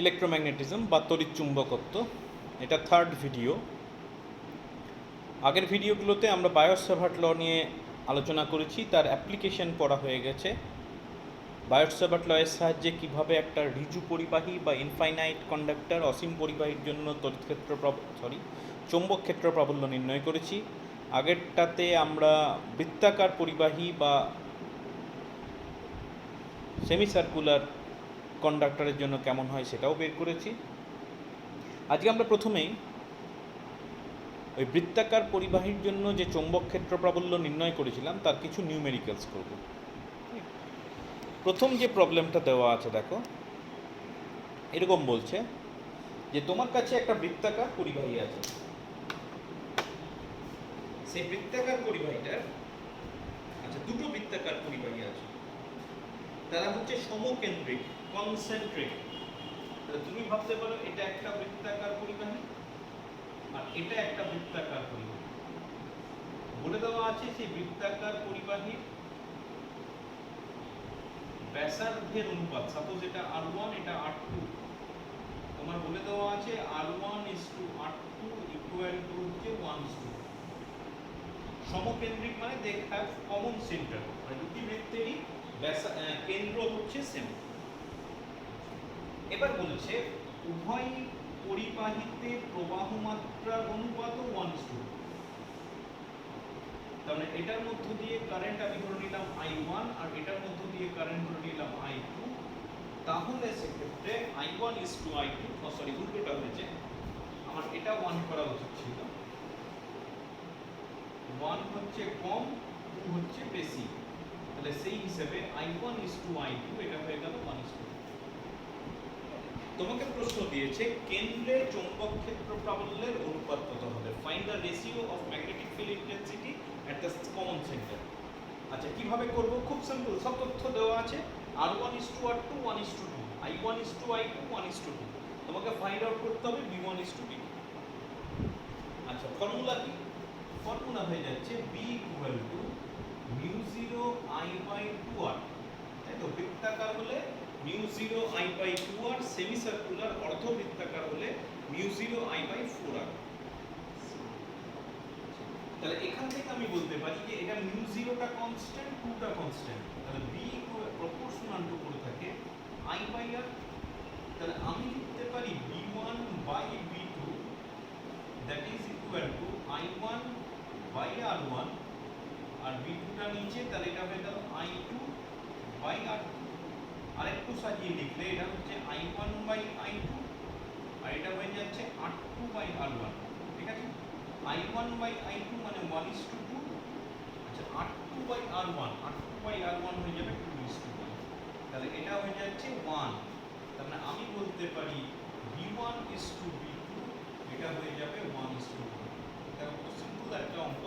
Electromagnetism বা তড়িৎচুম্বকত্ব, এটা third video. আগের ভিডিওগুলোতে আমরা বায়ট-স্যাভার্ট ল নিয়ে আলোচনা করেছি, তার অ্যাপ্লিকেশন পড়া হয়ে গেছে। বায়ট-স্যাভার্ট লয়ের সাহায্যে কীভাবে একটা ঋজু পরিবাহী বা ইনফাইনাইট কন্ডাক্টর অসীম পরিবাহীর জন্য চৌম্বক ক্ষেত্র প্রাবল্য নির্ণয় করেছি। আগেরটাতে আমরা বৃত্তাকার পরিবাহী বা সেমি সার্কুলার কন্ডাক্টরের জন্য কেমন হয় সেটাও বের করেছি। আজকে আমরা প্রথমেই ওই বৃত্তাকার পরিবাহীর জন্য যে চৌম্বক ক্ষেত্র প্রাবল্য নির্ণয় করেছিলাম তার কিছু নিউমেরিক্যালস করব। প্রথম যে প্রবলেমটা দেওয়া আছে দেখো, এরকম বলছে যে তোমার কাছে একটা বৃত্তাকার পরিবাহী আছে। সেই বৃত্তাকার পরিবাহীটার দুটো বৃত্তাকার পরিবাহী আছে, তারা হচ্ছে সমকেন্দ্রিক, কনসেন্ট্রিক। তুমি ভাবতে পারো এটা একটা বৃত্তাকার পরিবাহী আর এটা একটা বৃত্তাকার পরিবাহী। বলে দেওয়া আছে সেই বৃত্তাকার পরিবাহীর ব্যাসার্ধের অনুপাত, সাপোজ এটা R1 এটা R2, তোমার বলে দেওয়া আছে R1:R2 ইকুয়াল টু হচ্ছে 1:2। সমকেন্দ্রিক মানে দে হ্যাভ কমন সেন্টার, মানে দুটি বৃত্তেরই কেন্দ্র হচ্ছে সেম। এবার বলেছে উভয় পরিবাহীতে প্রবাহ মাত্রার অনুপাতও 1:2। তাহলে এটার মধ্য দিয়ে কারেন্ট আমি ধরে নিলাম I1 আর এটার মধ্য দিয়ে কারেন্ট ধরে নিলাম I2। তাহলে সেক্ষেত্রে I1:I2, সরি উল্টোটা হয়েছে, আমার এটা 1 করা উচিত ছিল। 1 হচ্ছে কম, 2 হচ্ছে বেশি, তাহলে সেই হিসেবে I1:I2 এটা হয়ে গেল 1:2। তোমাকে প্রশ্ন দিয়েছে কেন্দ্রে চৌম্বক ক্ষেত্র প্রাবল্যের অনুপাত কত হবে, find the ratio of magnetic field intensity at the common centre. আচ্ছা কিভাবে করব, খুব সিম্পল, সব তথ্য দেওয়া আছে। R1:R2 1:2, I1:I2 1:2। তোমাকে ফাইন্ড আউট করতে হবে B1:B2। আচ্ছা ফর্মুলা কি? ফর্মুলা হয়ে যাচ্ছে B = μ0I/2R। তাই তো, বৃত্তাকার হলে μ0I/2R, সেমি সার্কুলার অর্ধবৃত্তাকার হলে μ0I/4R। তাহলে এখান থেকে আমি বলতে পারি যে এটা μ0টা কনস্ট্যান্ট, 2টা কনস্ট্যান্ট, তাহলে B প্রপোর্শনাল টু করে থাকে I/R। তাহলে আমি লিখতে পারি B1/B2 that is equal two I1/R1, আর B2টা নিচে, তাহলে এটা হয়ে গেল I2/R2। আরেকটু সাজিয়ে লিখলে এটা হচ্ছে I1/I2 আর এটা হয়ে যাচ্ছে R2/R1। ঠিক আছে, I1/I2 মানে 1:2। আচ্ছা R2/R1 হয়ে যাবে 2:1, তাহলে এটা হয়ে যাচ্ছে 1। তার মানে আমি বলতে পারি B1:B2 এটা হয়ে যাবে 1:1। এটা খুব সিম্পল একটা অঙ্ক।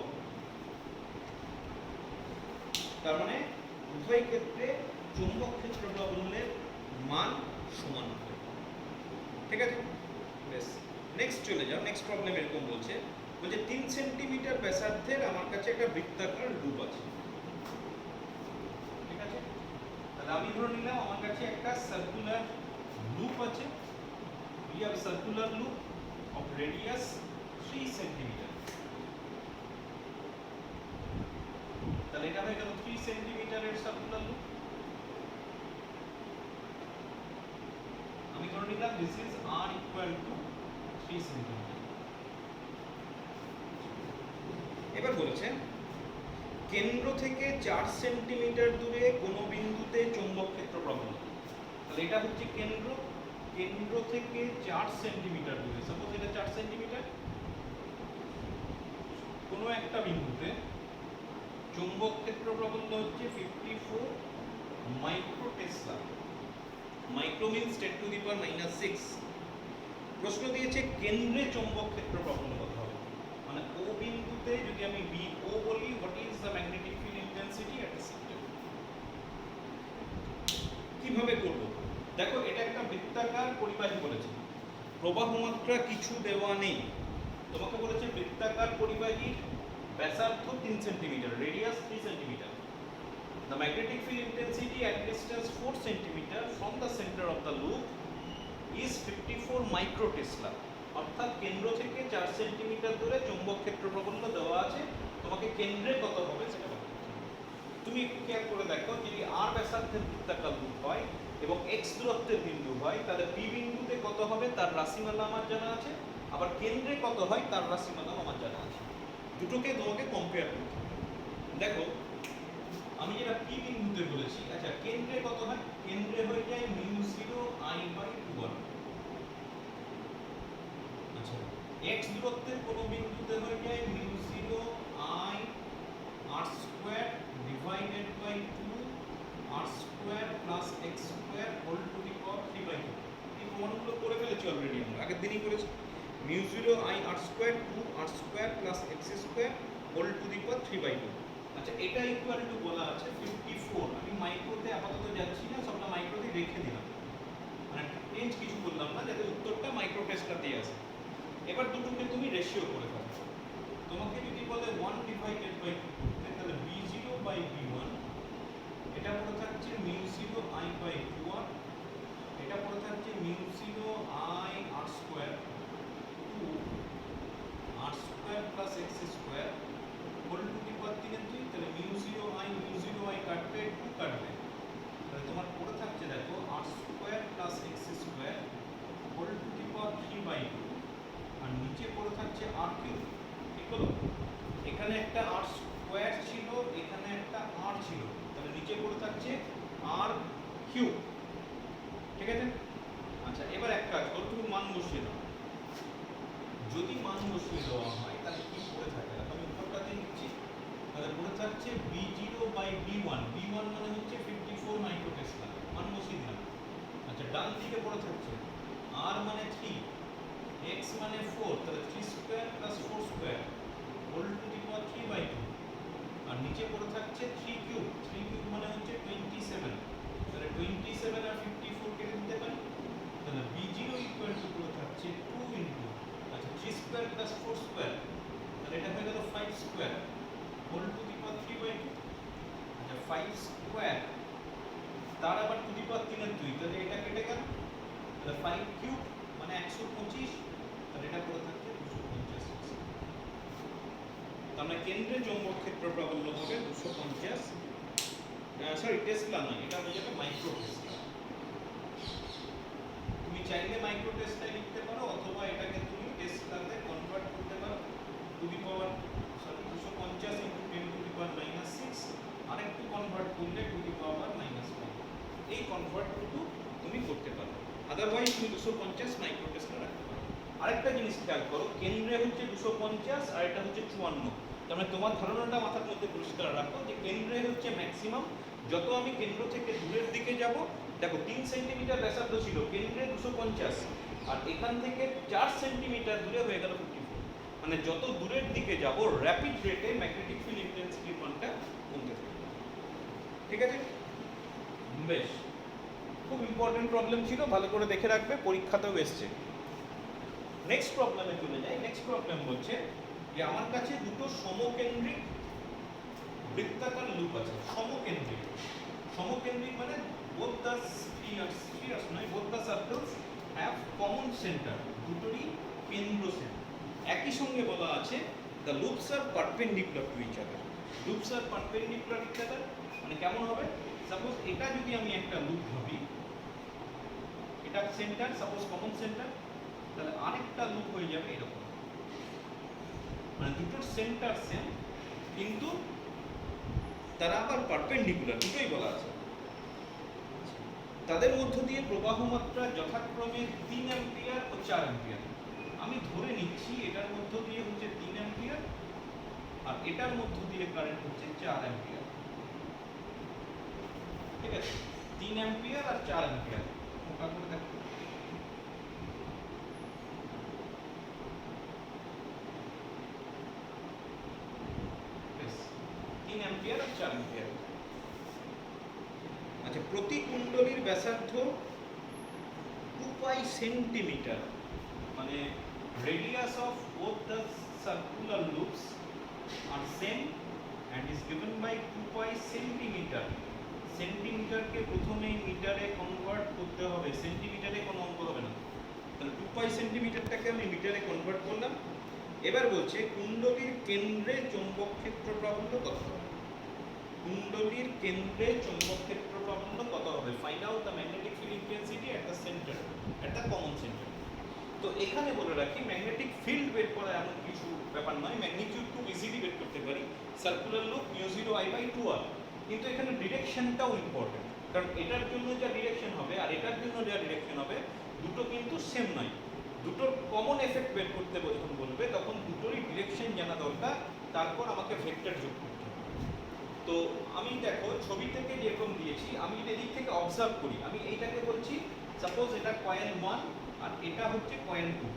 তার মানে উভয় ক্ষেত্রে চৌম্বক ক্ষেত্র প্রাবল্যের মান সমান হবে। ঠিক আছে, বেশ, নেক্সট চলে যাও। নেক্সট প্রবলেম এরকম বলছে 3 সেন্টিমিটার ব্যাসার্ধের আমার কাছে একটা বৃত্তাকার লুপ আছে। ঠিক আছে, তাহলে আমি ধরে নিলাম আমার কাছে একটা সার্কুলার লুপ আছে। we have a circular loop of radius 3 centimetre. তাহলে এটা হয়ে গেল 3 সেন্টিমিটারের সার্কুলার লুপ। আমি ধরে নিলাম this is r equal to 3 centimetre. এবার বলেছে কেন্দ্র থেকে 4 সেন্টিমিটার দূরে কোন বিন্দুতে চৌম্বক ক্ষেত্র প্রবল। তাহলে এটা হচ্ছে কেন্দ্র, কেন্দ্র থেকে 4 সেন্টিমিটার দূরে, সাপোজ এটা 4 সেন্টিমিটার, কোনো একটা বিন্দুতে চৌম্বক ক্ষেত্র প্রবল হচ্ছে 54 মাইক্রো টেসলা। Micro means 10⁻⁻⁶। প্রশ্ন দিয়েছে কেন্দ্রে চৌম্বক ক্ষেত্র প্রবল কত হবে, মানে ও বিন্দুতে যদি আমি BO বলি, what is the magnetic field intensity at the centre. কিভাবে করব, দেখো এটা একটা বৃত্তাকার পরিবাহী বলেছে, প্রবাহ মাত্রা কিছু দেওয়া নেই। তোমাকে বলেছে বৃত্তাকার পরিবাহীর ব্যাসার্ধ 3 centimetre, radius 3 centimetre. The magnetic field intensity at distance 4 cm from the center of the loop is 54 micro Tesla, অর্থাৎ কেন্দ্র থেকে 4 সেন্টিমিটার দূরে চৌম্বক ক্ষেত্র প্রাবল্য দেওয়া আছে, তোমাকে কেন্দ্রে কত হবে সেটা বলতে হবে। তুমি একটু খেয়াল করে দেখো, যদি r ব্যাসার্ধের বৃত্তাকার লুপ হয় এবং x দূরত্বের বিন্দু হয়, তাহলে p বিন্দুতে কত হবে তার রাশিমালা আমার জানা আছে, আবার কেন্দ্রে কত হয় তার রাশিমালা আমার জানা আছে। দুটোকে তোমাকে কম্পেয়ার করতে হবে। দেখো আমি যেটা p বিন্দুতে বলেছি, আচ্ছা কেন্দ্রে কত হয়, কেন্দ্রে হয়ে যায় μ0I/2r। আচ্ছা x দূরত্বের কোন বিন্দুতে হয়ে যায় μ0I/r² divided by 2r² plus x² whole to the power 3/2। এই প্রমাণগুলো করে ফেলেছি অলরেডি, আমরা আগের দিনই করেছি। μ0I/r² 2r² plus x² whole to the power 3/2। আচ্ছা এটা ইকুয়াল টু বলা আছে 54। আমি মাইক্রোতে আপাতত যাচ্ছি না, সবটা মাইক্রোতে রেখে দিলাম, মানে চেঞ্জ কিছু করলাম না, যাতে উত্তরটা মাইক্রো টেস্টটাতেই আসে। এবার দুটোকে তুমি রেশিও করে ফেলো। তোমাকে যদি বলে 1 ডিভাইডেড বাই 2, তাহলে b0/b1 এটা পড়ে থাকছে μ0I/2r, এটা পড়ে থাকছে μ0I/r² 2r² plus x² whole to the power 3/2। তাহলে μ0I কাটবে, 2 কাটবে, তাহলে তোমার পড়ে থাকছে দেখো r² plus x² whole to the power 3/2, আর নিচে পড়ে থাকছে r3। ঠিক হলো? এখানে একটা r² ছিল, এখানে একটা r ছিল, তাহলে নিচে পড়ে থাকছে r3। ঠিক আছে? আচ্ছা এবার এক কাজ করো, তুমি মান বসিয়ে দাও। যদি মান বসিয়ে দেওয়া হয় তাহলে কি পড়ে থাকে, আমি উত্তরটাতে লিখছি। তাহলে পড়ে থাকছে b0/b1, b1 মানে হচ্ছে 54 মাইক্রো টেসলা, মান বসিয়ে দিলাম। আচ্ছা ডান দিকে পড়ে থাকছে r মানে 3, x মানে 4, তাহলে 3² plus 4² whole to the power 3/2, আর নিচে পড়ে থাকছে 3³ মানে হচ্ছে 27, তাহলে 27 আর 54 কেটে দিতে পারি। তাহলে b0 ইকুয়াল টু পড়ে থাকছে 2 ইনটু, আচ্ছা 3² প্লাস 4², তাহলে এটা হয়ে গেল 5² হোল টু দি পাওয়ার 3/2। আচ্ছা 5² তার আবার টু দি পাওয়ার 3/2, তাহলে এটা কেটে গেল, তাহলে 5³ মানে 125, তাহলে এটা পড়ে থাকছে 250। তাহলে কেন্দ্রে চৌম্বক ক্ষেত্র প্রাবল্য হবে 250, সরি টেসলা নয়, এটা হয়ে যাবে মাইক্রো টেসলা। তুমি চাইলে মাইক্রো টেসলায় লিখতে পারো, অথবা এটাকে তুমি টেসলাতে কনভার্ট করতে পারো, to the power 250 into 10 to the power -6, আরেকটু কনভার্ট করলে টু দি পাওয়ার -1। এই কনভার্টটুকু তুমি করতে পারো, আদারওয়াইজ তুমি 250 মাইক্রো টেসলা রাখতে পারো। আরেকটা জিনিস খেয়াল করো, কেন্দ্রে হচ্ছে 250 আর এটা হচ্ছে 54। তার মানে তোমার ধারণাটা মাথার মধ্যে পরিষ্কার রাখো যে কেন্দ্রে হচ্ছে ম্যাক্সিমাম, যত আমি কেন্দ্র থেকে দূরের দিকে যাব, দেখো 3 সেন্টিমিটার ব্যাসার্ধ ছিল, কেন্দ্রে 250, আর এখান থেকে 4 সেন্টিমিটার দূরে হয়ে গেল 54। মানে যত দূরের দিকে যাব র্যাপিড রেটে ম্যাগনেটিক ফিল্ড ইন্টেন্সিটির মানটা কমতে থাকবে। ঠিক আছে? বেশ, খুব ইম্পর্টেন্ট প্রবলেম ছিল, ভালো করে দেখে রাখবে, পরীক্ষাতেও এসছে। নেক্সট প্রবলেমে চলে যাই। নেক্সট প্রবলেম বলছে যে আমার কাছে দুটো সমকেন্দ্রিক বৃত্তাকার লুপ আছে। সমকেন্দ্রিক, সমকেন্দ্রিক মানে both the spheres নয়, both the circles have common center, দুটোরই কেন্দ্র সেন্টার। একই সঙ্গে বলা আছে the loops are perpendicular to each other. Loops are perpendicular to each other মানে কেমন হবে? সাপোজ এটা যদি আমি একটা লুপ ভাবি, এটা সেন্টার, সাপোজ কমন সেন্টার, তাহলে আরেকটা লুপ হয়ে যাবে এরকম, মানে দুটোর সেন্টার সেম কিন্তু তারা আবার পারপেন্ডিকুলার, দুটোই বলা আছে। তাদের মধ্য দিয়ে প্রবাহ মাত্রা যথাক্রমে 3 অ্যাম্পিয়ার ও 4 অ্যাম্পিয়ার। আমি ধরে নিচ্ছি এটার মধ্য দিয়ে হচ্ছে 3 অ্যাম্পিয়ার আর এটার মধ্য দিয়ে কারেন্ট হচ্ছে 4 অ্যাম্পিয়ার। ঠিক আছে? 3 অ্যাম্পিয়ার আর 4 অ্যাম্পিয়ার, মোটা করে দেখো। বেশ, 3 অ্যাম্পিয়ার আর 4 অ্যাম্পিয়ার। আচ্ছা, প্রতি কুণ্ডলীর ব্যাসার্ধ 2π সেন্টিমিটার, মানে radius of both the circular loops are same and is given by 2π centimetre. সেন্টিমিটারকে প্রথমেই মিটারে কনভার্ট করতে হবে, সেন্টিমিটারে কোনো অঙ্ক হবে না, তাহলে 2 পাই সেন্টিমিটারটাকে আমি মিটারে কনভার্ট করলাম। এবার বলছে কুণ্ডলীর কেন্দ্রে চৌম্বক ক্ষেত্র প্রাবল্য কত হবে? কুণ্ডলীর কেন্দ্রে চৌম্বক ক্ষেত্র প্রাবল্য কত হবে? Find out the magnetic field intensity at the centre, at the common centre. তো এখানে বলে রাখি ম্যাগনেটিক ফিল্ড বের করা এমন কিছু ব্যাপার নয়, ম্যাগনিটিউড খুব ইজিলি বের করতে পারি, সার্কুলার লুপ μ0I/2r। কিন্তু এখানে ডিরেকশনটাও ইম্পর্টেন্ট, কারণ এটার জন্য যা ডিরেকশন হবে আর এটার জন্য যা ডিরেকশন হবে দুটো কিন্তু সেম নয়। দুটোর কমন এফেক্ট বের করতে যখন বলবে তখন দুটোরই ডিরেকশন জানা দরকার, তারপর আমাকে ভেক্টর যোগ করতে হবে। তো আমি দেখো ছবি থেকে যেরকম দিয়েছি, আমি যদি এদিক থেকে অবজার্ভ করি, আমি এইটাকে বলছি সাপোজ এটা কয়েল 1 আর এটা হচ্ছে কয়েল 2।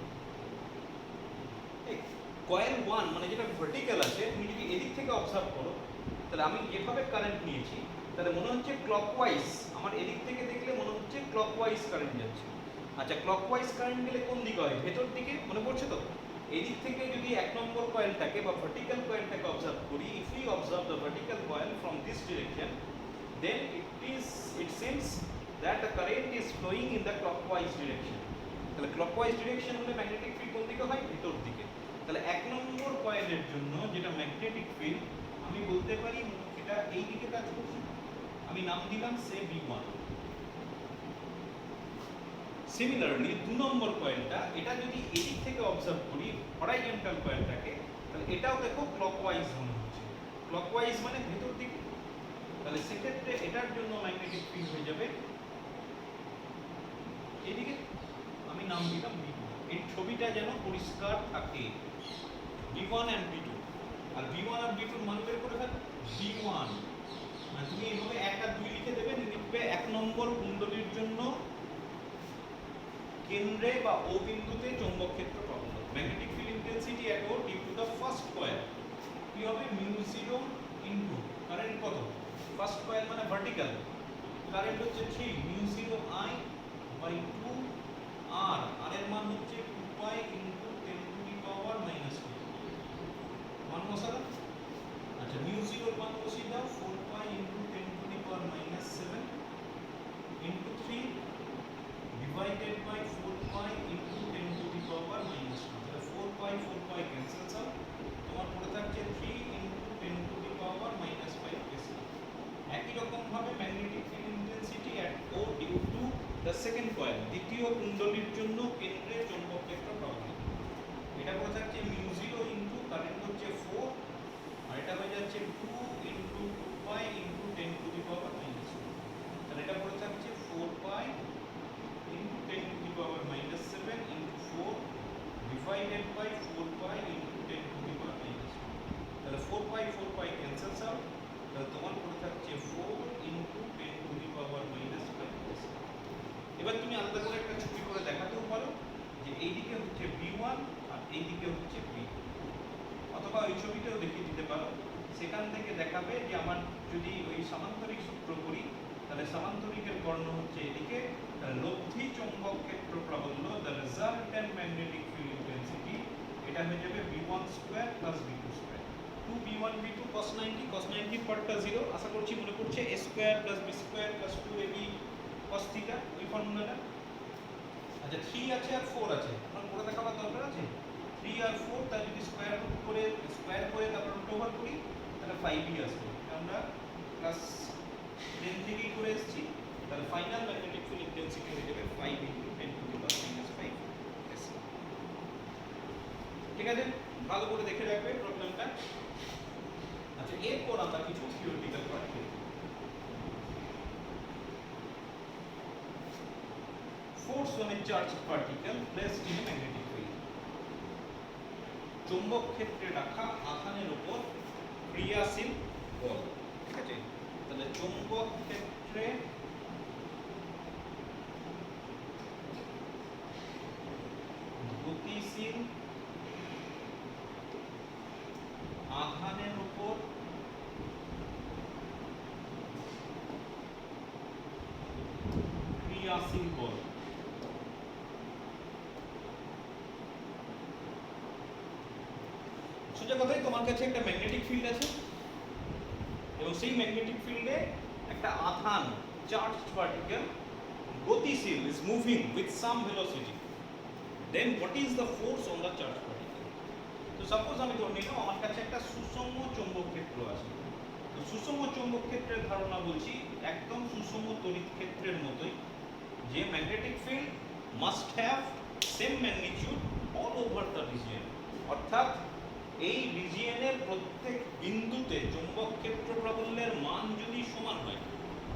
এই কয়েল 1 মানে যেটা ভার্টিক্যাল আছে, তুমি যদি এদিক থেকে অবজার্ভ করো তাহলে আমি যেভাবে কারেন্ট নিয়েছি তাহলে মনে হচ্ছে ক্লকওয়াইজ, আমার এদিক থেকে দেখলে মনে হচ্ছে ক্লকওয়াইজ কারেন্ট যাচ্ছে। আচ্ছা, ক্লকওয়াইজ কারেন্ট গেলে কোন দিকে হয়? ভেতর দিকে, মনে পড়ছে তো? এদিক থেকে যদি এক নম্বর কয়েলটাকে বা ভার্টিক্যাল কয়েলটাকে অবজার্ভ করি, if you observe the vertical coil from this direction, then it seems that the current is flowing in the clockwise direction. তাহলে ক্লকওয়াইজ ডিরেকশন হলে ম্যাগনেটিক ফিল্ড কোন দিকে হয়? ভেতর দিকে। তাহলে এক নম্বর কয়েলের জন্য যেটা ম্যাগনেটিক ফিল্ড, আমি বলতে পারি এটা এই দিকে কাজ করছে, আমি নাম দিলাম সে V1। সিমিলারলি 2 নম্বর কয়েলটা, এটা যদি এদিক থেকে অবজার্ভ করি হরাইজন্টাল কয়েলটাকে, তাহলে এটাও দেখো ক্লকওয়াইজ মনে হচ্ছে। ক্লকওয়াইজ মানে ভেতর দিকে। তাহলে সেক্ষেত্রে এটার জন্য ম্যাগনেটিক ফিল্ড হয়ে যাবে এদিকে, আমি নাম দিলাম V2। এই ছবিটা যেন পরিষ্কার থাকে, V1 and V2। R V1 R V2 এর মান বের করে ফেল। V1 মানে তুমি এইভাবে 1 আর 2 লিখে দেবে, লিখবে 1 নম্বর কুণ্ডলীর জন্য কেন্দ্রে বা ও বিন্দুতে চৌম্বক ক্ষেত্র প্রাবল্য, magnetic field intensity at O due to the first coil কি হবে? μ0 ইনটু কারেন্ট কত? ফার্স্ট কয়েল মানে ভার্টিক্যাল, কারেন্ট হচ্ছে 3 μ0I/2 আর এর মান হচ্ছে 2 পাই ইনটু 10 টু দি পাওয়ার -2। মান বসালো। আচ্ছা, μ0 এর মান বসিয়ে দাও, 4 পাই into 10 to the power -7 into 3 divided by 4 pi into 10 to the power -2। তাহলে 4 pi ক্যান্সেল আউট, তোমার পড়ে থাকছে 3 into 10 to the power -5 বেশি। একই রকম ভাবে magnetic field intensity at O due to the second coil, দ্বিতীয় কুণ্ডলীর জন্য কেন্দ্রে চৌম্বক ক্ষেত্র প্রাবল্য, এটা পড়ে থাকছে μ0 ইনটু কারেন্ট হচ্ছে 4 আর এটা হয়ে যাচ্ছে 2 into 2 pi into 10 to the power -2। তাহলে এটা পড়ে থাকছে 4 pi into 10 to the power -7 into 4 divided by 4 pi into 10 to the power -2। তাহলে 4 pi cancels out, তাহলে তোমার পড়ে থাকছে 4 into 10 to the power -5। এবার তুমি আলাদা করে একটা ছবি করে দেখাতেও পারো যে এইদিকে হচ্ছে V1 আর এইদিকে হচ্ছে V2, অথবা ওই ছবিটাও দেখিয়ে দিতে পারো। সেখান থেকে দেখাবে যে আমার যদি ওই সমান্তরিক সূত্র করি তাহলে সমান্তরিকের কর্ণ হচ্ছে এদিকে, তাহলে লব্ধি চৌম্বক ক্ষেত্র প্রাবল্য the resultant magnetic field intensity, এটা হয়ে যাবে V1 square plus V2 square. 2V1 V2 cos 90, cos 90 পার্টটা 0, আশা করছি মনে পড়ছে। a square plus b square plus 2ab cos theta, ওই ফর্মুলাটা। আচ্ছা, 3 আছে আর 4 আছে, আমার পড়ে দেখাবার দরকার আছে। 3 আর 4 তার যদি স্কয়ার করে তারপর রুট ওভার করি তাহলে 5ই আসবে। আমরা ক্লাস 10 থেকেই করে এসেছি। তাহলে ফাইনাল ম্যাগনেটিক ফিল্ড ইন্টেন্সিটি হয়ে যাবে 5 × 10 টু দি পাওয়ার -5 s। ঠিক আছে, ভালো করে দেখে রাখবে প্রবলেমটা। আচ্ছা, এরপর আমরা কিছু থিওরিটিক্যাল পার্ট দেখব। Force on a charged particle placed in a magnetic field, চৌম্বক ক্ষেত্রে রাখা আধানের উপর ক্রিয়াশীল বল। ঠিক আছে, তাহলে চৌম্বক ক্ষেত্রে গতিশীল আধানের উপর ক্রিয়াশীল বল। সোজা কথাই, তোমার কাছে একটা ম্যাগনেটিক ফিল্ড আছে এবং সেই ম্যাগনেটিক ফিল্ডে একটা আধান চার্জড পার্টিকেল গতিশীল, is moving with some velocity. Then what is the force on the charge particle. তো সাপোজ আমি ধরে নিলাম আমার কাছে একটা সুষম চৌম্বক ক্ষেত্র আছে। তো সুষম চৌম্বক ক্ষেত্রের ধারণা বলছি একদম সুষম তড়িৎ ক্ষেত্রের মতোই, যে magnetic field must have same magnitude all over the region, অর্থাৎ এই রিজিয়নের প্রত্যেক বিন্দুতে চৌম্বক ক্ষেত্র প্রাবল্যের মান যদি সমান হয়,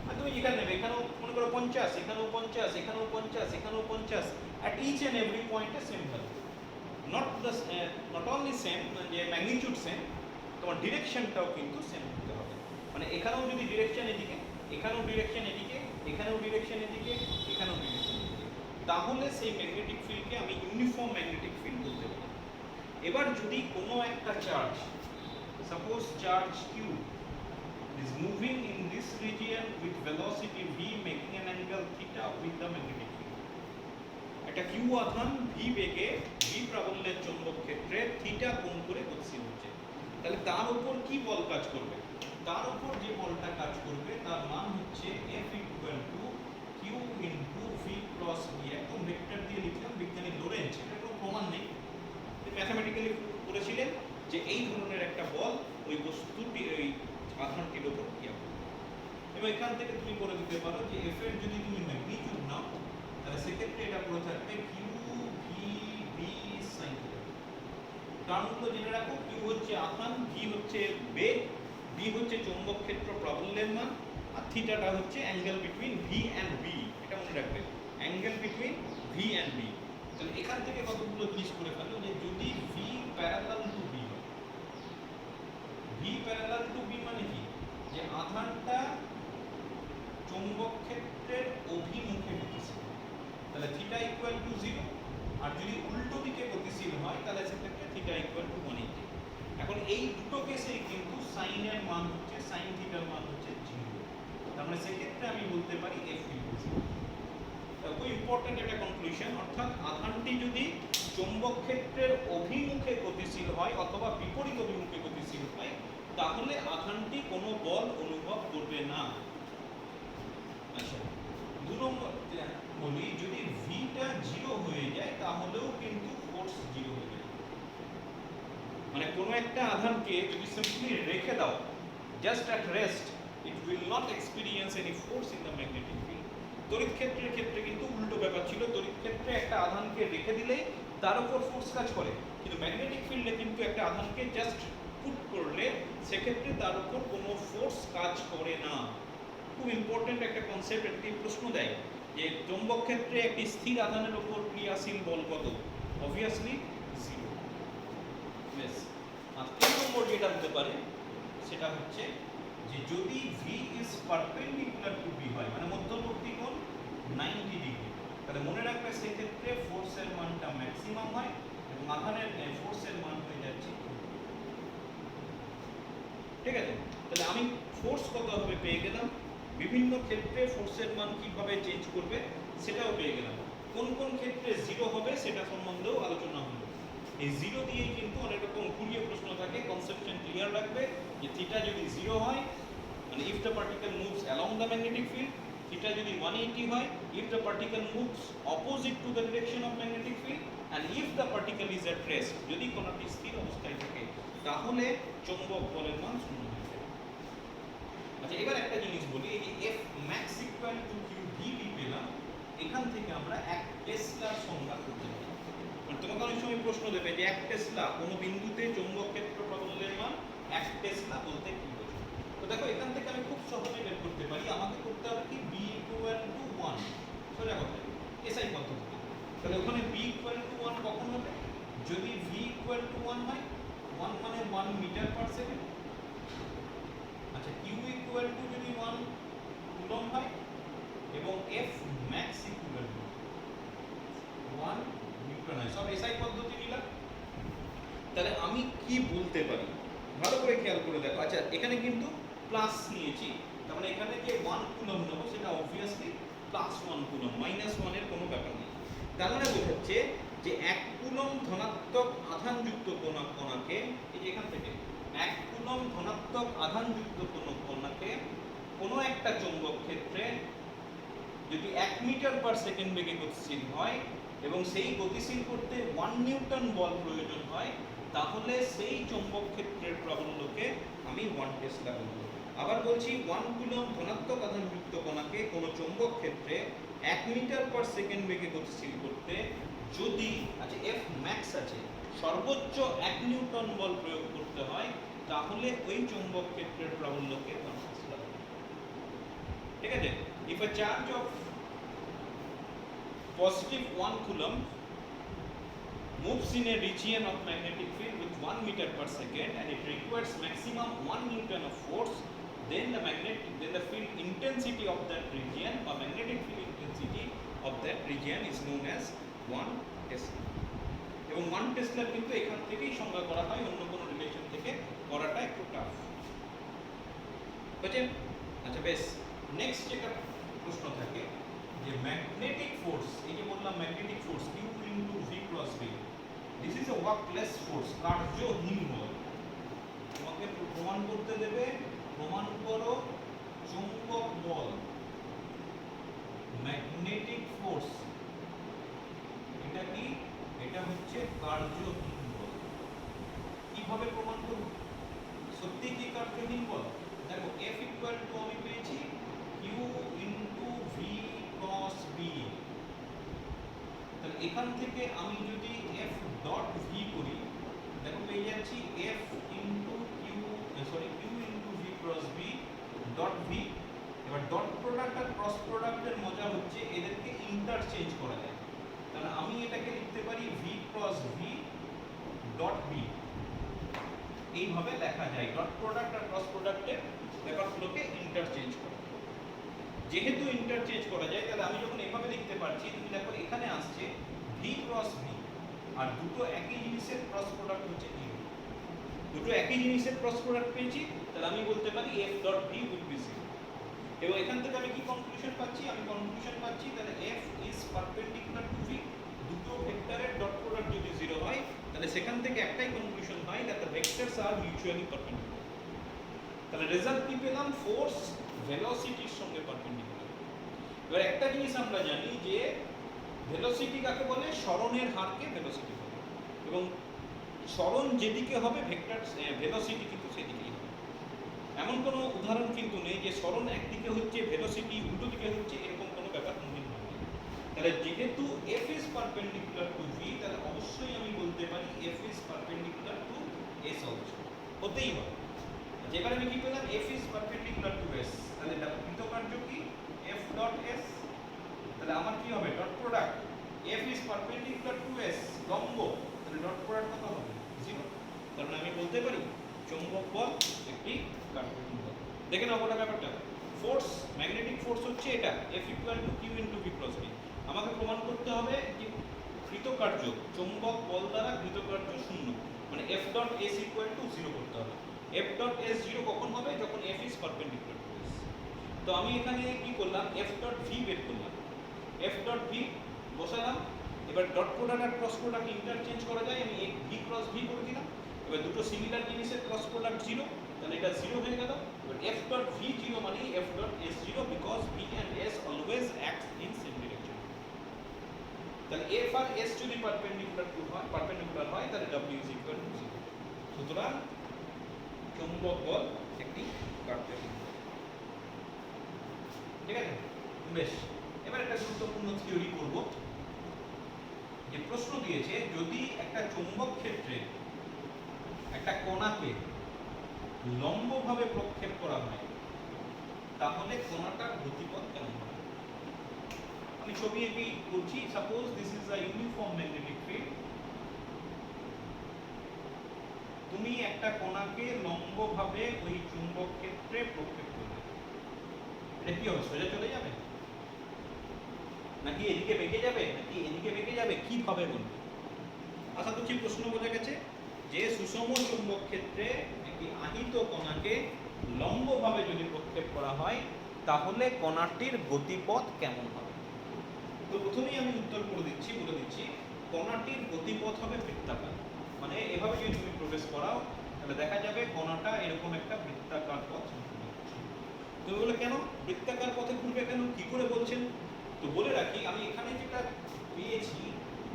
আর তুমি যেখানে নেবে এখানেও মনে করো 50, এখানেও 50, এখানেও 50, এখানেও 50, at each and every point a same value, not only same যে ম্যাগনিটিউড সেম, তোমার ডিরেকশনটাও কিন্তু সেম হতে হবে। মানে এখানেও যদি ডিরেকশন এদিকে, এখানেও ডিরেকশন এদিকে, এখানেও ডিরেকশন এদিকে, এখানেও ডিরেকশন এদিকে, তাহলে সেই ম্যাগনেটিক ফিল্ডকে আমি ইউনিফর্ম ম্যাগনেটিক ফিল্ড বলতে পারি। এবার যদি কোনো একটা charge, suppose charge q is moving in this region with velocity v making an angle theta with the magnetic field, একটা q আধান v বেগে v প্রাবল্যের চৌম্বক ক্ষেত্রে থিটা কোণ করে গতিশীল হচ্ছে, তাহলে তার উপর কি বল কাজ করবে? তার উপর যে বলটা কাজ করবে তার মান হচ্ছে F equal to q into v plus v। একদম ভেক্টর দিয়ে লিখলাম, বিজ্ঞানী লোরেন্জ, এটা কোনো প্রমাণ নেই, ম্যাথমেটিক্যালি করেছিলেন যে এই ধরনের একটা বল ওই বস্তুটি ওই আধানটির উপর ক্রিয়া করবে। এবং এখান থেকে তুমি বলে দিতে পারো যে এফ এর যদি তুমি ম্যাগনিটিউড নাও, তাহলে সেক্ষেত্রে এটা পড়ে থাকবে Q V V sine theta. কারণগুলো জেনে রাখো, কিউ হচ্ছে আধান, ভি হচ্ছে বেগ, ভি হচ্ছে চৌম্বক ক্ষেত্র প্রাবল্যের মান, আর থিটাটা হচ্ছে angle between V and B. এটা মনে রাখবে, angle between V and B. তাহলে এখান থেকে কতগুলো জিনিস করে ফেলো, যে যদি ভি প্যারালাল টু বি হয়, ভি প্যারালাল টু বি মানে কি, যে আধানটা চৌম্বক ক্ষেত্রের অভিমুখে গতিশীল, তাহলে থিটা ইকুয়াল টু 0। আর যদি উল্টো দিকে গতিশীল হয় তাহলে সেক্ষেত্রে থিটা ইকুয়াল টু 180। এখন এই দুটো কেসেই কিন্তু সাইনের মান হচ্ছে, সাইন থিটার মান হচ্ছে 0। তার মানে সেক্ষেত্রে আমি বলতে পারি এফ ইকুয়াল টু 0। খুব ইম্পর্টেন্ট একটা কনক্লুশন, অর্থাৎ আধানটি যদি চৌম্বক ক্ষেত্রের অভিমুখে গতিশীল হয় অথবা বিপরীত অভিমুখে গতিশীল হয়, তাহলে আধানটি কোনো বল অনুভব করবে না। আচ্ছা, 2 নম্বর বলি, যদি ভিটা 0 হয়ে যায় তাহলেও কিন্তু ফোর্স 0 হয়ে যাবে। মানে কোনো একটা আধানকে যদি সিম্পলি রেখে দাও just at rest, it will not experience any force in the magnetic field. তড়িৎ ক্ষেত্রের ক্ষেত্রে কিন্তু উল্টো ব্যাপার ছিল, তড়িৎ ক্ষেত্রে একটা আধানকে রেখে দিলে তার উপর ফোর্স কাজ করে, কিন্তু ম্যাগনেটিক ফিল্ডে কিন্তু একটা আধানকে জাস্ট পুট করলে সেক্ষেত্রে তার উপর কোনো ফোর্স কাজ করে না। খুব ইম্পর্টেন্ট একটা কনসেপ্ট, একটি প্রশ্ন দেয় যে চৌম্বক ক্ষেত্রে একটি স্থির আধানের উপর ক্রিয়াশীল বল কত? অবভিয়াসলি 0। বেশ, আর 3 নম্বর যেটা হতে পারে সেটা হচ্ছে যে যদি v is perpendicular to b হয়, মানে মধ্যবর্তী কোণ 90 ডিগ্রি, তাহলে মনে রাখবে সেক্ষেত্রে ফোর্সের মানটা ম্যাক্সিমাম হয় এবং আধানের ফোর্সের মান হয়ে যাচ্ছে। ঠিক আছে, তাহলে আমি ফোর্স কত হবে পেয়ে গেলাম, বিভিন্ন ক্ষেত্রে ফোর্সের মান কিভাবে চেঞ্জ করবে সেটাও পেয়ে গেলাম, কোন কোন ক্ষেত্রে 0 হবে সেটা সম্বন্ধেও আলোচনা হলো। এই 0 দিয়েই কিন্তু অনেক রকম ঘুরিয়ে প্রশ্ন থাকে, কনসেপশন ক্লিয়ার রাখবে যে থিটা যদি 0 হয়, মানে if the particle moves along the magnetic field, theta যদি 180 হয়, if the particle moves opposite to the direction of magnetic field, and if the particle is at rest, যদি কোনটি স্থির অবস্থায় থাকে তাহলে চৌম্বক বলের মান 0 হয়ে যাবে। আচ্ছা, এবার একটা জিনিস বলি, এই যে F max equal to qdv পেলাম, এখান থেকে আমরা 1 টেসলার সংজ্ঞা করতে পারি। মানে তোমাকে অনেক সময় প্রশ্ন দেবে যে 1 টেসলা কোনো বিন্দুতে চৌম্বক ক্ষেত্র প্রাবল্যের মান 1 টেসলা বলতে কি বোঝো? তো দেখো এখান থেকে আমি খুব সহজে বের করতে পারি, আমাকে করতে হবে কি b equal to 1, সোজা কথা এসআই পদ্ধতি। তাহলে ওখানে b equal to 1 কখন হবে? যদি v equal to 1 হয়, 1 মানে 1 মিটার পার সেকেন্ড। আচ্ছা, q equal to যদি 1 কুলম্ব হয় এবং f max equal to 1 Newton হয়, সব এসআই পদ্ধতি নিলাম। তাহলে আমি কি বলতে পারি ভালো করে খেয়াল করে দেখো। আচ্ছা, এখানে কিন্তু প্লাস নিয়েছি, তার মানে এখানে যে 1 কুলম্ব নেব সেটা অবভিয়াসলি +1 কুলম্ব, -1 এর কোনো ব্যাপার নেই। তার মানে বোঝাচ্ছে যে 1 কুলম্ব ধনাত্মক আধানযুক্ত কণাকে, এই যে এখান থেকে 1 কুলম্ব ধনাত্মক আধানযুক্ত কোনো কণাকে কোনো একটা চৌম্বক ক্ষেত্রে যদি 1 মিটার পার সেকেন্ড বেগে গতিশীল হয় এবং সেই গতিশীল করতে 1 নিউটন বল প্রয়োজন হয়, তাহলে সেই চৌম্বক ক্ষেত্রের প্রাবল্যকে আমি 1 টেসলা বলবো। আবার বলছি 1 কুলম্ব ধনাত্মক আধানযুক্ত কণাকে কোনো চৌম্বক ক্ষেত্রে 1 মিটার পার সেকেন্ড বেগে গতিশীল করতে যদি এফ ম্যাক্স আছে, সর্বোচ্চ 1 নিউটন বল প্রয়োগ করতে হয়, তাহলে ওই চৌম্বক ক্ষেত্রের প্রাবল্যকে 1 টেসলা বলবো। ঠিক আছে? If a charge of positive 1 coulomb moves in a region of magnetic field with 1 meter per second and it requires maximum 1 newton of force, then the field intensity of that region or magnetic field intensity of that region is known as 1 tesla. এবং 1 টেসলার কিন্তু এখান থেকেই সংজ্ঞা করা হয়, অন্য কোনো relation থেকে করাটা একটু টাফ। বুঝছেন? আচ্ছা বেশ, নেক্সট যেটা প্রশ্ন থাকে যে ম্যাগনেটিক ফোর্স, এই যে বললাম magnetic force Q into V cross B, this is a workless force, কার্যহীন বল। তোমাকে প্রমাণ করতে দেবে, প্রমাণ করো চৌম্বক বল ম্যাগনেটিক ফোর্স, এটা কি? এটা হচ্ছে কার্যহীন বল। কিভাবে প্রমাণ করব? সত্যি কি কার্যহীন বল? দেখো F ইকুয়াল টু আমি পেয়েছি Q into V cross B। তাহলে এখান থেকে আমি যদি F ডট V করি, দেখো পেয়ে যাচ্ছি F into Q into V cross B dot V। এবার ডট প্রোডাক্ট আর ক্রস প্রোডাক্টের মজা হচ্ছে এদেরকে ইন্টারচেঞ্জ করা যায়। তাহলে আমি এটাকে লিখতে পারি V cross V dot B, এইভাবে লেখা যায়। ডট প্রোডাক্ট আর ক্রস প্রোডাক্টের ব্যাপারগুলোকে ইন্টারচেঞ্জ করা, যেহেতু ইন্টারচেঞ্জ করা যায় তাহলে আমি যখন এভাবে লিখতে পারছি, তুমি দেখো এখানে আসছে V ক্রস V, আর দুটো একই জিনিসের ক্রস প্রোডাক্ট হচ্ছে E। দুটো একই জিনিসের ক্রস প্রোডাক্ট পেয়েছি, তাহলে আমি বলতে পারি F dot V will be 0। এবং এখান থেকে আমি কি কনক্লুশন পাচ্ছি? আমি কনক্লুশন পাচ্ছি তাহলে F is perpendicular to V। দুটো ভেক্টরের ডট প্রোডাক্ট যদি 0 হয়, তাহলে সেখান থেকে একটাই কনক্লুশন হয় that the vectors are mutually perpendicular. তাহলে রেজাল্ট কি পেলাম? ফোর্স ভেলোসিটির সঙ্গে পারপেন্ডিকুলার। এবার একটা জিনিস আমরা জানি যে ভেলোসিটি কাকে বলে? সরণের হারকে ভেলোসিটি বলে, এবং সরণ যেদিকে হবে ভেক্টর ভেলোসিটি কিন্তু সেদিকেই হবে। এমন কোনো উদাহরণ কিন্তু নেই যে সরণ একদিকে হচ্ছে ভেলোসিটি উল্টো দিকে হচ্ছে, এরকম কোনো ব্যাপার কোনোদিন হয় না। তাহলে যেহেতু F is perpendicular to V, তাহলে অবশ্যই আমি বলতে পারি F is perpendicular to S also, হতেই হবে। যেখানে আমি কি পেলাম? F is perpendicular to S, তাহলে কৃতকার্য কি? F dot S। তাহলে আমার কি হবে? Dot product F is perpendicular to S, লম্ব, তাহলে ডট প্রোডাক্ট কত হবে? 0। তাহলে আমি বলতে পারি চৌম্বক বল একটি কার্যহীন বল। দেখে নাও গোটা ব্যাপারটা। ফোর্স, ম্যাগনেটিক ফোর্স হচ্ছে এটা F equal to Q into V cross B। আমাকে প্রমাণ করতে হবে যে কৃতকার্য চৌম্বক বল দ্বারা কৃতকার্য শূন্য, মানে F dot S equal to 0 করতে হবে। F ডট S 0 কখন হবে? যখন F is perpendicular to S। তো আমি এখানে কি করলাম? F ডট V বের করলাম, F ডট V বসালাম। এবার ডট প্রোডাক্ট আর ক্রস প্রোডাক্ট ইন্টারচেঞ্জ করা যায়, আমি V ক্রস V করে দিলাম। এবার দুটো সিমিলার জিনিসের ক্রস প্রোডাক্ট 0, তাহলে এটা 0 হয়ে গেল। এবার F ডট V 0 মানে F dot S 0, because V and S always act in same direction। তাহলে F আর S যদি পারপেন্ডিকুলার হয় তাহলে W is equal to 0। সুতরাং চৌম্বক বল একটি কার্যহীন বল। ঠিক আছে? বেশ, এবার একটা গুরুত্বপূর্ণ থিওরি করব। যে প্রশ্ন দিয়েছে যদি একটা চৌম্বক ক্ষেত্রে একটা কণাকে লম্বভাবে প্রক্ষেপ করা হয়, তাহলে কণাটার গতিপথ কেমন হবে? আমি ছবি এঁকে করছি। Suppose this is a uniform magnetic field. তুমি একটা কণাকে লম্বভাবে ওই চুম্বক ক্ষেত্রে প্রক্ষেপ করবে, এটা কি হবে? সোজা চলে যাবে, নাকি এদিকে বেঁকে যাবে, নাকি এদিকে বেঁকে যাবে, কিভাবে বলবে? আশা করছি প্রশ্ন বোঝা গেছে যে সুষম চুম্বক ক্ষেত্রে একটি আহিত কণাকে লম্বভাবে যদি প্রক্ষেপ করা হয়, তাহলে কণাটির গতিপথ কেমন হবে? তো প্রথমেই আমি উত্তর বলে দিচ্ছি কণাটির গতিপথ হবে বৃত্তাকার। মানে এভাবে যদি তুমি প্রবেশ করাও, তাহলে দেখা যাবে কণাটা এরকম একটা বৃত্তাকার পথ। তুমি বলে কেন বৃত্তাকার পথে ঘুরবে, কেন, কি করে বলছেন? তো বলে রাখি আমি এখানে যেটা পেয়েছি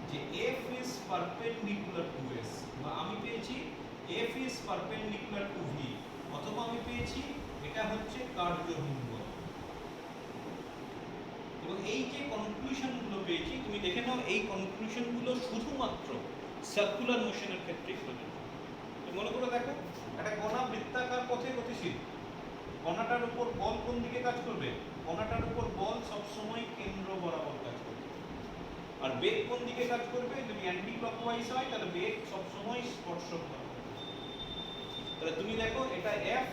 যে f is perpendicular to s, বা আমি পেয়েছি f is perpendicular to v, অথবা আমি পেয়েছি এটা হচ্ছে কার্যহীন বল। এবং এই যে কনক্লুশন গুলো পেয়েছি তুমি দেখে নাও, এই কনক্লুশন গুলো শুধুমাত্র সার্কুলার মোশনের ক্ষেত্রেই প্রযোজ্য। মনে করে দেখো, একটা কণা বৃত্তাকার পথে গতিশীল, কণাটার উপর বল কোন দিকে কাজ করবে? কণাটার উপর বল সবসময় কেন্দ্র বরাবর কাজ করবে। আর বেগ কোন দিকে কাজ করবে? যদি অ্যান্টি ক্লকওয়াইজ হয় তাহলে বেগ সবসময় স্পর্শক বরাবর। তাহলে তুমি দেখো এটা f,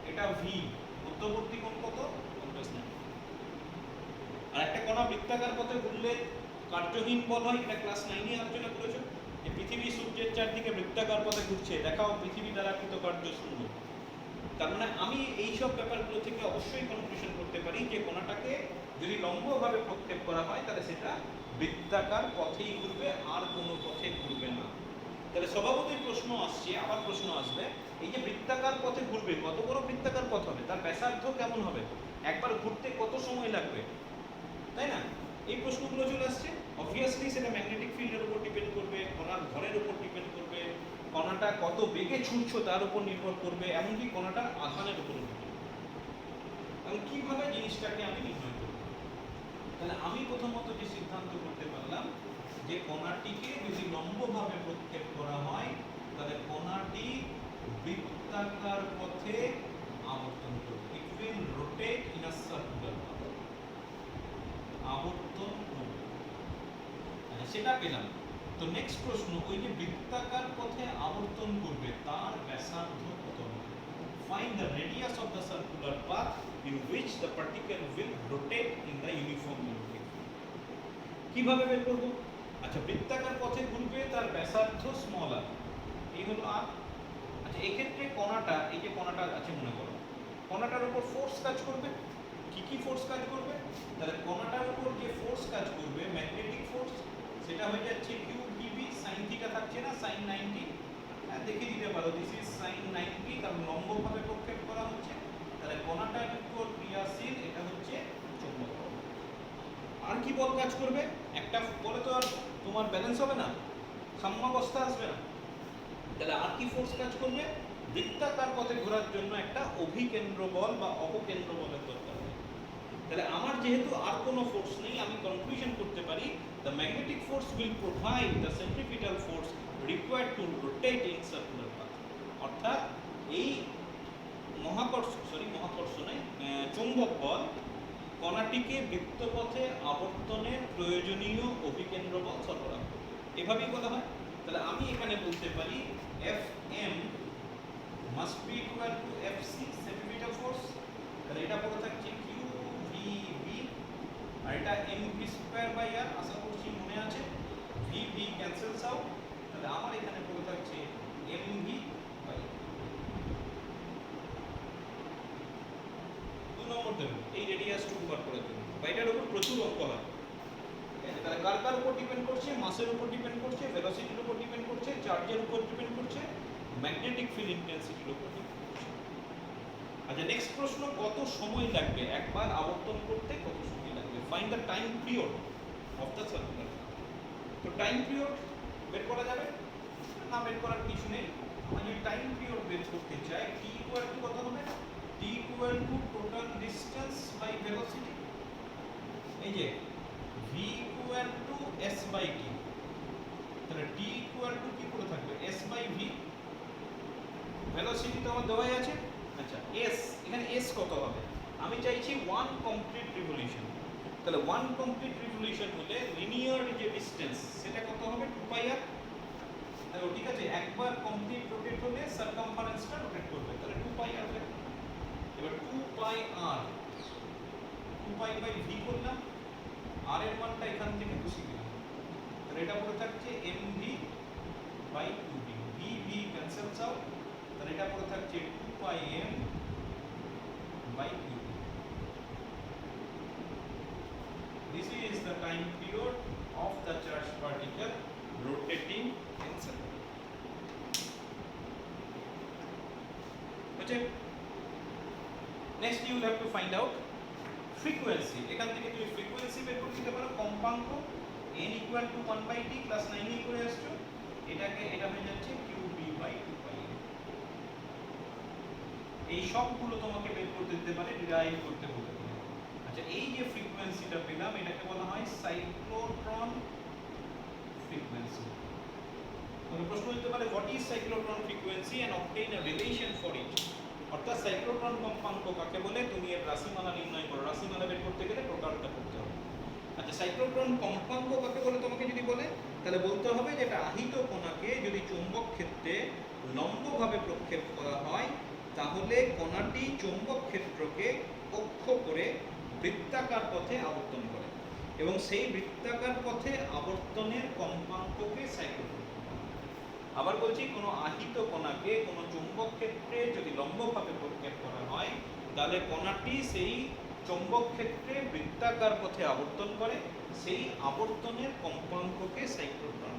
এটা v, মধ্যবর্তী কোণ কত? 50। আর একটা কণা বৃত্তাকার পথে ঘুরলে কার্যহীন বল হয়, এটা ক্লাস 9 এ আলোচনা করেছো যে পৃথিবী সূর্যের চারদিকে বৃত্তাকার পথে ঘুরছে, দেখাও পৃথিবী দ্বারা কৃত কার্য শূন্য। তার মানে আমি এই সব ব্যাপারগুলো থেকে অবশ্যই কনক্লুশন করতে পারি যে কণাটাকে যদি লম্বভাবে প্রক্ষেপ করা হয় তাহলে সেটা বৃত্তাকার পথেই ঘুরবে, আর কোনো পথে ঘুরবে না। তাহলে স্বভাবতই প্রশ্ন আসছে, আবার প্রশ্ন আসবে, এই যে বৃত্তাকার পথে ঘুরবে, কত বড় বৃত্তাকার পথ হবে, তার ব্যাসার্ধ কেমন হবে, একবার ঘুরতে কত সময় লাগবে, তাই না? এই প্রশ্নগুলো চলে আসছে। অবভিয়াসলি সেটা ম্যাগনেটিক ফিল্ডের উপর ডিপেন্ড করবে, কণার ভরের উপর ডিপেন্ড করবে, কণাটা কত বেগে ছুটছো তার উপর নির্ভর করবে, এমনকি কণাটার আধানের উপর ডিপেন্ড করবে। তাহলে কিভাবে জিনিসটাকে আমি নির্ণয় করব? তাহলে আমি প্রথমত যে সিদ্ধান্ত করতে পারলাম যে কণাটিকে যদি লম্বভাবে প্রক্ষেপ করা হয় তাহলে কণাটি বৃত্তাকার পথে আবর্তন করবে। It will rotate in a circular path, আবর্তন করবে। সেটা পেলাম। তো নেক্সট প্রশ্ন, ওই যে বৃত্তাকার পথে আবর্তন করবে তার ব্যাসার্ধ কত হবে? Find the radius of the circular path in which the particle will rotate in the uniform magnetic field. কিভাবে বের করব? আচ্ছা, বৃত্তাকার পথে ঘুরবে, তার ব্যাসার্ধ স্মল আর, এই হলো আর। আচ্ছা, এই ক্ষেত্রে কণাটা, এই যে কণাটা আছে মনে করো, কণাটার উপর ফোর্স কাজ করবে। কি কি ফোর্স কাজ করবে? তাহলে কণাটার উপর যে ফোর্স কাজ করবে, ম্যাগনেটিক ফোর্স, সেটা হয়ে যাচ্ছে কিউ ভিবি, সাইন থিটা থাকছে না, সাইন 90। দেখিয়ে দিতে পারো, দিস ইজ সাইন 90, কারণ লম্বভাবে প্রক্ষেপ করা হচ্ছে। তাহলে কণাটার উপর ক্রিয়াশীল, এটা হচ্ছে চৌম্বক বল। আর কি বল কাজ করবে? একটা বলে তো আর তোমার ব্যালেন্স হবে না, সাম্যাবস্থা আসবে না। তাহলে আর কি ফোর্স কাজ করবে? বৃত্তাকার পথে ঘোরার জন্য একটা অভিকেন্দ্র বল বা অপকেন্দ্র বলের দরকার হয়। তাহলে আমার যেহেতু আর কোনো ফোর্স নেই, আমি কনক্লুশন করতে পারি the magnetic force will provide the centripetal force required to rotate in circular path। অর্থাৎ এই মহাকর্ষ নয়, চৌম্বক বল কণাটিকে বৃত্তপথে আবর্তনের প্রয়োজনীয় অভিকেন্দ্র বল সরবরাহ করবে, এভাবেই বলা হয়। তাহলে আমি এখানে বলতে পারি Fm must be equal to Fc, centripetal force। তাহলে এটা পড়ে থাকছে QVB, আর এটা mv স্কয়ার বাই r, আশা করছি মনে আছে। vv ক্যান্সেলস আউট, তাহলে আমার এখানে পড়ে থাকছে mv বাই। 2 নম্বর দেবেন এই রেডিয়াস টু বার করে দেবেন, বা এটার উপর প্রচুর অঙ্ক হয়। তাহলে কার কার উপর ডিপেন্ড করছে? মাসের উপর ডিপেন্ড করছে, ভেলোসিটির উপর ডিপেন্ড করছে, চার্জের উপর ডিপেন্ড করছে, ম্যাগনেটিক ফিল্ড ইন্টেন্সিটির উপর ডিপেন্ড করছে। আচ্ছা, নেক্সট প্রশ্ন, কত সময় লাগবে একবার আবর্তন করতে, কত সময় লাগবে? Find the time period of the circular. তো টাইম পিরিয়ড বের করা যাবে না? বের করার কিছু নেই। আমি যদি টাইম পিরিয়ড বের করতে চাই, t ইকুয়াল টু কত হবে? t equal to total distance by velocity. এই যে v equal to s by t, তাহলে t ইকুয়াল টু কি করে থাকবে? s by v। ভেলোসিটি তো আমার দেওয়াই আছে। আচ্ছা, s, এখানে s কত হবে? আমি চাইছি 1 কমপ্লিট রিভলিউশন। তাহলে 1 কমপ্লিট রিভলিউশন হলে লিনিয়ার যে ডিসটেন্স সেটা কত হবে? 2 পাই r। তাহলে ঠিক আছে, একবার কমপ্লিট রোটেট হলে সারকামফারেন্সটা রোটেট করবে, তাহলে 2 পাই r হবে। এবার 2 পাই r, 2 পাই বাই v করলাম, r এর মানটা এখান থেকে বসিয়ে দিলাম। তাহলে এটা পড়ে থাকছে mv by 2v, vv cancels out, তাহলে এটা পড়ে থাকছে 2 pi m by 2. This is the time period of the charged particle rotating in circle. Okay. Next you will have to find out frequency, এখান থেকে তুমি ফ্রিকোয়েন্সি বের করে দিতে পারো, কম্পাঙ্ক n equal to 1/t plus 9 করে আসছো, এটাকে এটা হয়ে যাচ্ছে qb/2πn। এই সবগুলো তোমাকে বের করতে দিতে পারে, ডিরাইভ করতে বলতে পারে। আচ্ছা, এই যে ফ্রিকোয়েন্সিটা পেলাম এটাকে বলা হয় সাইক্লোট্রন ফ্রিকোয়েন্সি। তবে প্রশ্ন হতে পারে what is cyclotron frequency and obtain a relation for it. অর্থাৎ সাইক্লোট্রন কম্পাঙ্ক কাকে বলে, তুমি এর রাশিমালা নির্ণয় করো। রাশিমালা বের করতে গেলে প্রকারটা করতে হবে। আচ্ছা, সাইক্লোট্রন কম্পাঙ্ক কাকে বলে তোমাকে যদি বলে, তাহলে বলতে হবে যে এটা আহিত কণাকে যদি চৌম্বক ক্ষেত্রে লম্বভাবে প্রক্ষেপ করা হয়, তাহলে কণাটি চৌম্বক ক্ষেত্রকে অক্ষ করে বৃত্তাকার পথে আবর্তন করে, এবং সেই বৃত্তাকার পথে আবর্তনের কম্পাঙ্ককে সাইক্লোট্রন। আবার বলছি, কোনো আহিত কণাকে কোনো চৌম্বক ক্ষেত্রে যদি লম্বভাবে প্রক্ষেপ করা হয়, তাহলে কণাটি সেই চৌম্বক ক্ষেত্রে বৃত্তাকার পথে আবর্তন করে, সেই আবর্তনের কম্পাঙ্ককে cyclotron.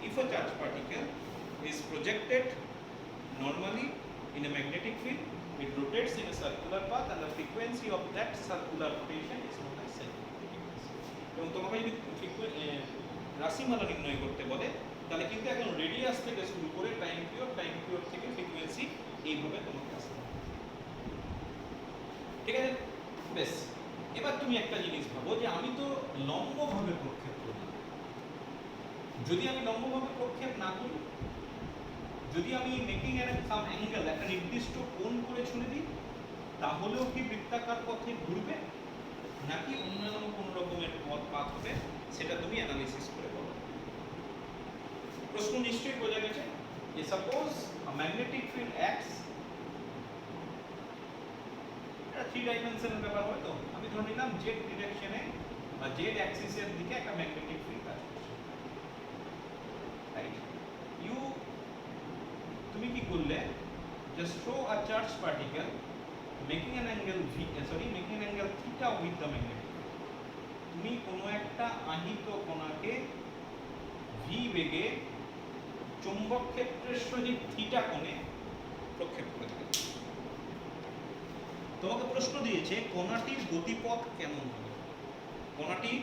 If a charged particle is projected normally in a magnetic field, it rotates in a circular path and the frequency of that circular rotation is known as cyclic frequency. এবং তোমাকে যদি রাশিমালা নির্ণয় করতে বলে, তাহলে কিন্তু এখন রেডিয়াস থেকে শুরু করে টাইম পিরিয়ড থেকে ফ্রিকোয়েন্সি এইভাবে তোমাকে আসতে হবে। ঠিক আছে, বেশ। এবার তুমি একটা জিনিস ভাবো যে আমি তো লম্বভাবে প্রক্ষেপ করি। যদি আমি লম্বভাবে প্রক্ষেপ না করি, যদি আমি মেকিং এর সাম অ্যাঙ্গেল একটা নির্দিষ্ট কোণ করে ছুড়ে দিই, তাহলেও কি বৃত্তাকার পথে ঘুরবে নাকি অন্যান্য কোন রকমের পথ হবে, সেটা তুমি অ্যানালিসিস করে বলো। প্রশ্ন নিশ্চয়ই বোঝা গেছে যে সাপোজ ম্যাগনেটিক ফিল্ড অ্যাক্টস, এটা 3 ডাইমেনশনাল ব্যাপার হয়। তো আমি ধরে নিলাম জেড ডিরেকশনে বা জেড অ্যাক্সিসের দিকে একটা ম্যাগনেটিক ফিল্ড কাজ করছে, রাইট? তুমি কি করলে, just throw a charge particle making an angle making an angle theta with the magnetic. তুমি কোনো একটা আহিত কণাকে ভি বেগে চৌম্বক ক্ষেত্রের সহিত থিটা কোণে প্রক্ষেপ করে দিলে। তোমাকে প্রশ্ন দিয়েছে কণাটির গতিপথ কেমন হবে, কণাটির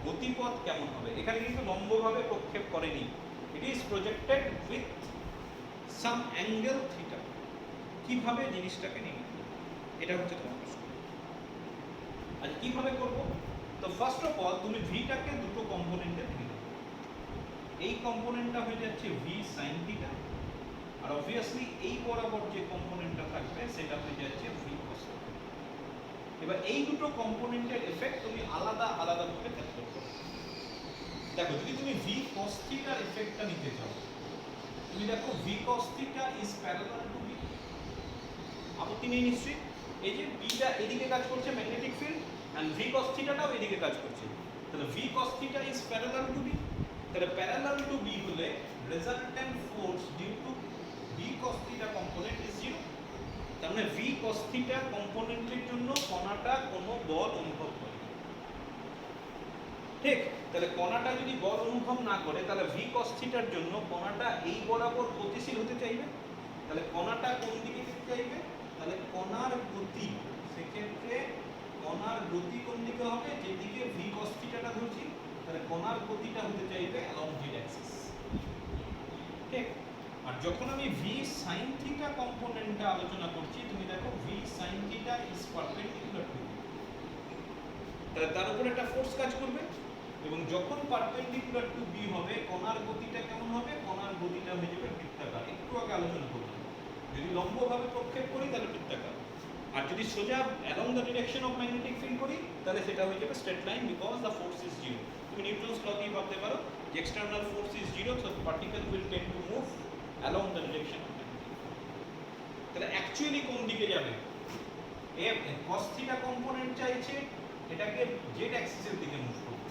গতিপথ কেমন হবে। এখানে কিন্তু লম্বভাবে প্রক্ষেপ করেনি, it is projected with some angle theta. কিভাবে জিনিসটাকে নিয়ে, এটা হচ্ছে তোমার প্রশ্ন। আচ্ছা, কিভাবে করব? তো ফার্স্ট অফ অল তুমি ভিটাকে দুটো কম্পোনেন্টে ভেঙে দাও। এই কম্পোনেন্টটা হয়ে যাচ্ছে ভি সাইন থিটা, আর অবভিয়াসলি এই বরাবর যে কম্পোনেন্টটা থাকবে সেটা হয়ে যাচ্ছে ভি কস থিটা। এবার এই দুটো কম্পোনেন্টের এফেক্ট তুমি আলাদা আলাদা ভাবে ক্যালকুলেট করো। দেখো, যদি তুমি ভি কস থিটার এফেক্টটা নিতে চাও, তুমি দেখো V cos theta is parallel to B. আপত্তি নেই নিশ্চয়ই? এই যে বিটা এদিকে কাজ করছে magnetic field, and V cos থিটাটাও এদিকে কাজ করছে, তাহলে V cos theta is parallel to B. তাহলে প্যারালাল টু বি হলে resultant force due to V cos theta component is 0। তার মানে ভি কস থিটা কম্পোনেন্টের জন্য কণাটা কোনো বল অনুভব করে না। ঠিক? তাহলে কণাটা যদি বল অনুভব না করে, তাহলে ভি কস থিটার জন্য কণাটা এই বরাবর গতিশীল হতে চাইবে। তাহলে কণাটা কোন দিকে যেতে চাইবে? তাহলে কণার গতি, সেক্ষেত্রে কণার গতি কোন দিকে হবে? যেদিকে ভি কস থিটাটা ধরছি, তাহলে কণার গতিটা হতে চাইবে অ্যালং জেড অ্যাক্সিস। ঠিক? আর যখন আমি ভি সাইন থিটা কম্পোনেন্টটা আলোচনা করছি, তুমি দেখো V sine theta is perpendicular to, তাহলে তার উপর একটা ফোর্স কাজ করবে, এবং যখন পারপেন্ডিকুলার টু বি হবে, কণার গতিটা কেমন হবে? কণার গতিটা হয়ে যাবে বৃত্তাকার। একটু আগে আলোচনা করলাম, যদি লম্বভাবে প্রক্ষেপ করি তাহলে বৃত্তাকার, আর যদি সোজা along the direction of magnetic field করি তাহলে সেটা হয়ে যাবে straight line, because the force is 0। তুমি নিউটনস ল দিয়ে ভাবতে পারো যে external force is 0, so particle will tend to move along the direction of magnetic field. তাহলে অ্যাকচুয়ালি কোন দিকে যাবে? এ cos থিটা কম্পোনেন্ট চাইছে এটাকে জেড অ্যাক্সিসের দিকে মুভ করতে,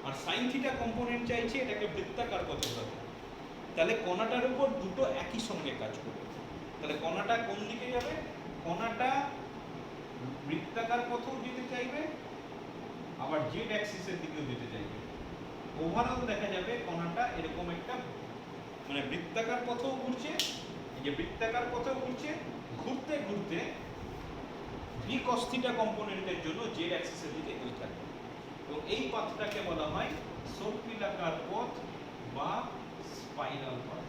আর sin থিটা কম্পোনেন্ট চাইছে এটাকে বৃত্তাকার পথে ঘোরাতে। তাহলে কণাটার উপর দুটো একই সঙ্গে কাজ করবে। তাহলে কণাটা কোন দিকে যাবে? কণাটা বৃত্তাকার পথেও যেতে চাইবে, আবার জেড অ্যাক্সিসের দিকেও যেতে চাইবে। ওভারঅল দেখা যাবে কণাটা এরকম একটা মানে বৃত্তাকার পথেও ঘুরছে, এই যে বৃত্তাকার পথেও ঘুরছে, ঘুরতে ঘুরতে ভি কস থিটা কম্পোনেন্টের জন্য জেড অ্যাক্সিসের দিকে এল থাকবে এবং এই পথটাকে বলা হয় সর্পিলাকার পথ বা স্পাইরাল পথ।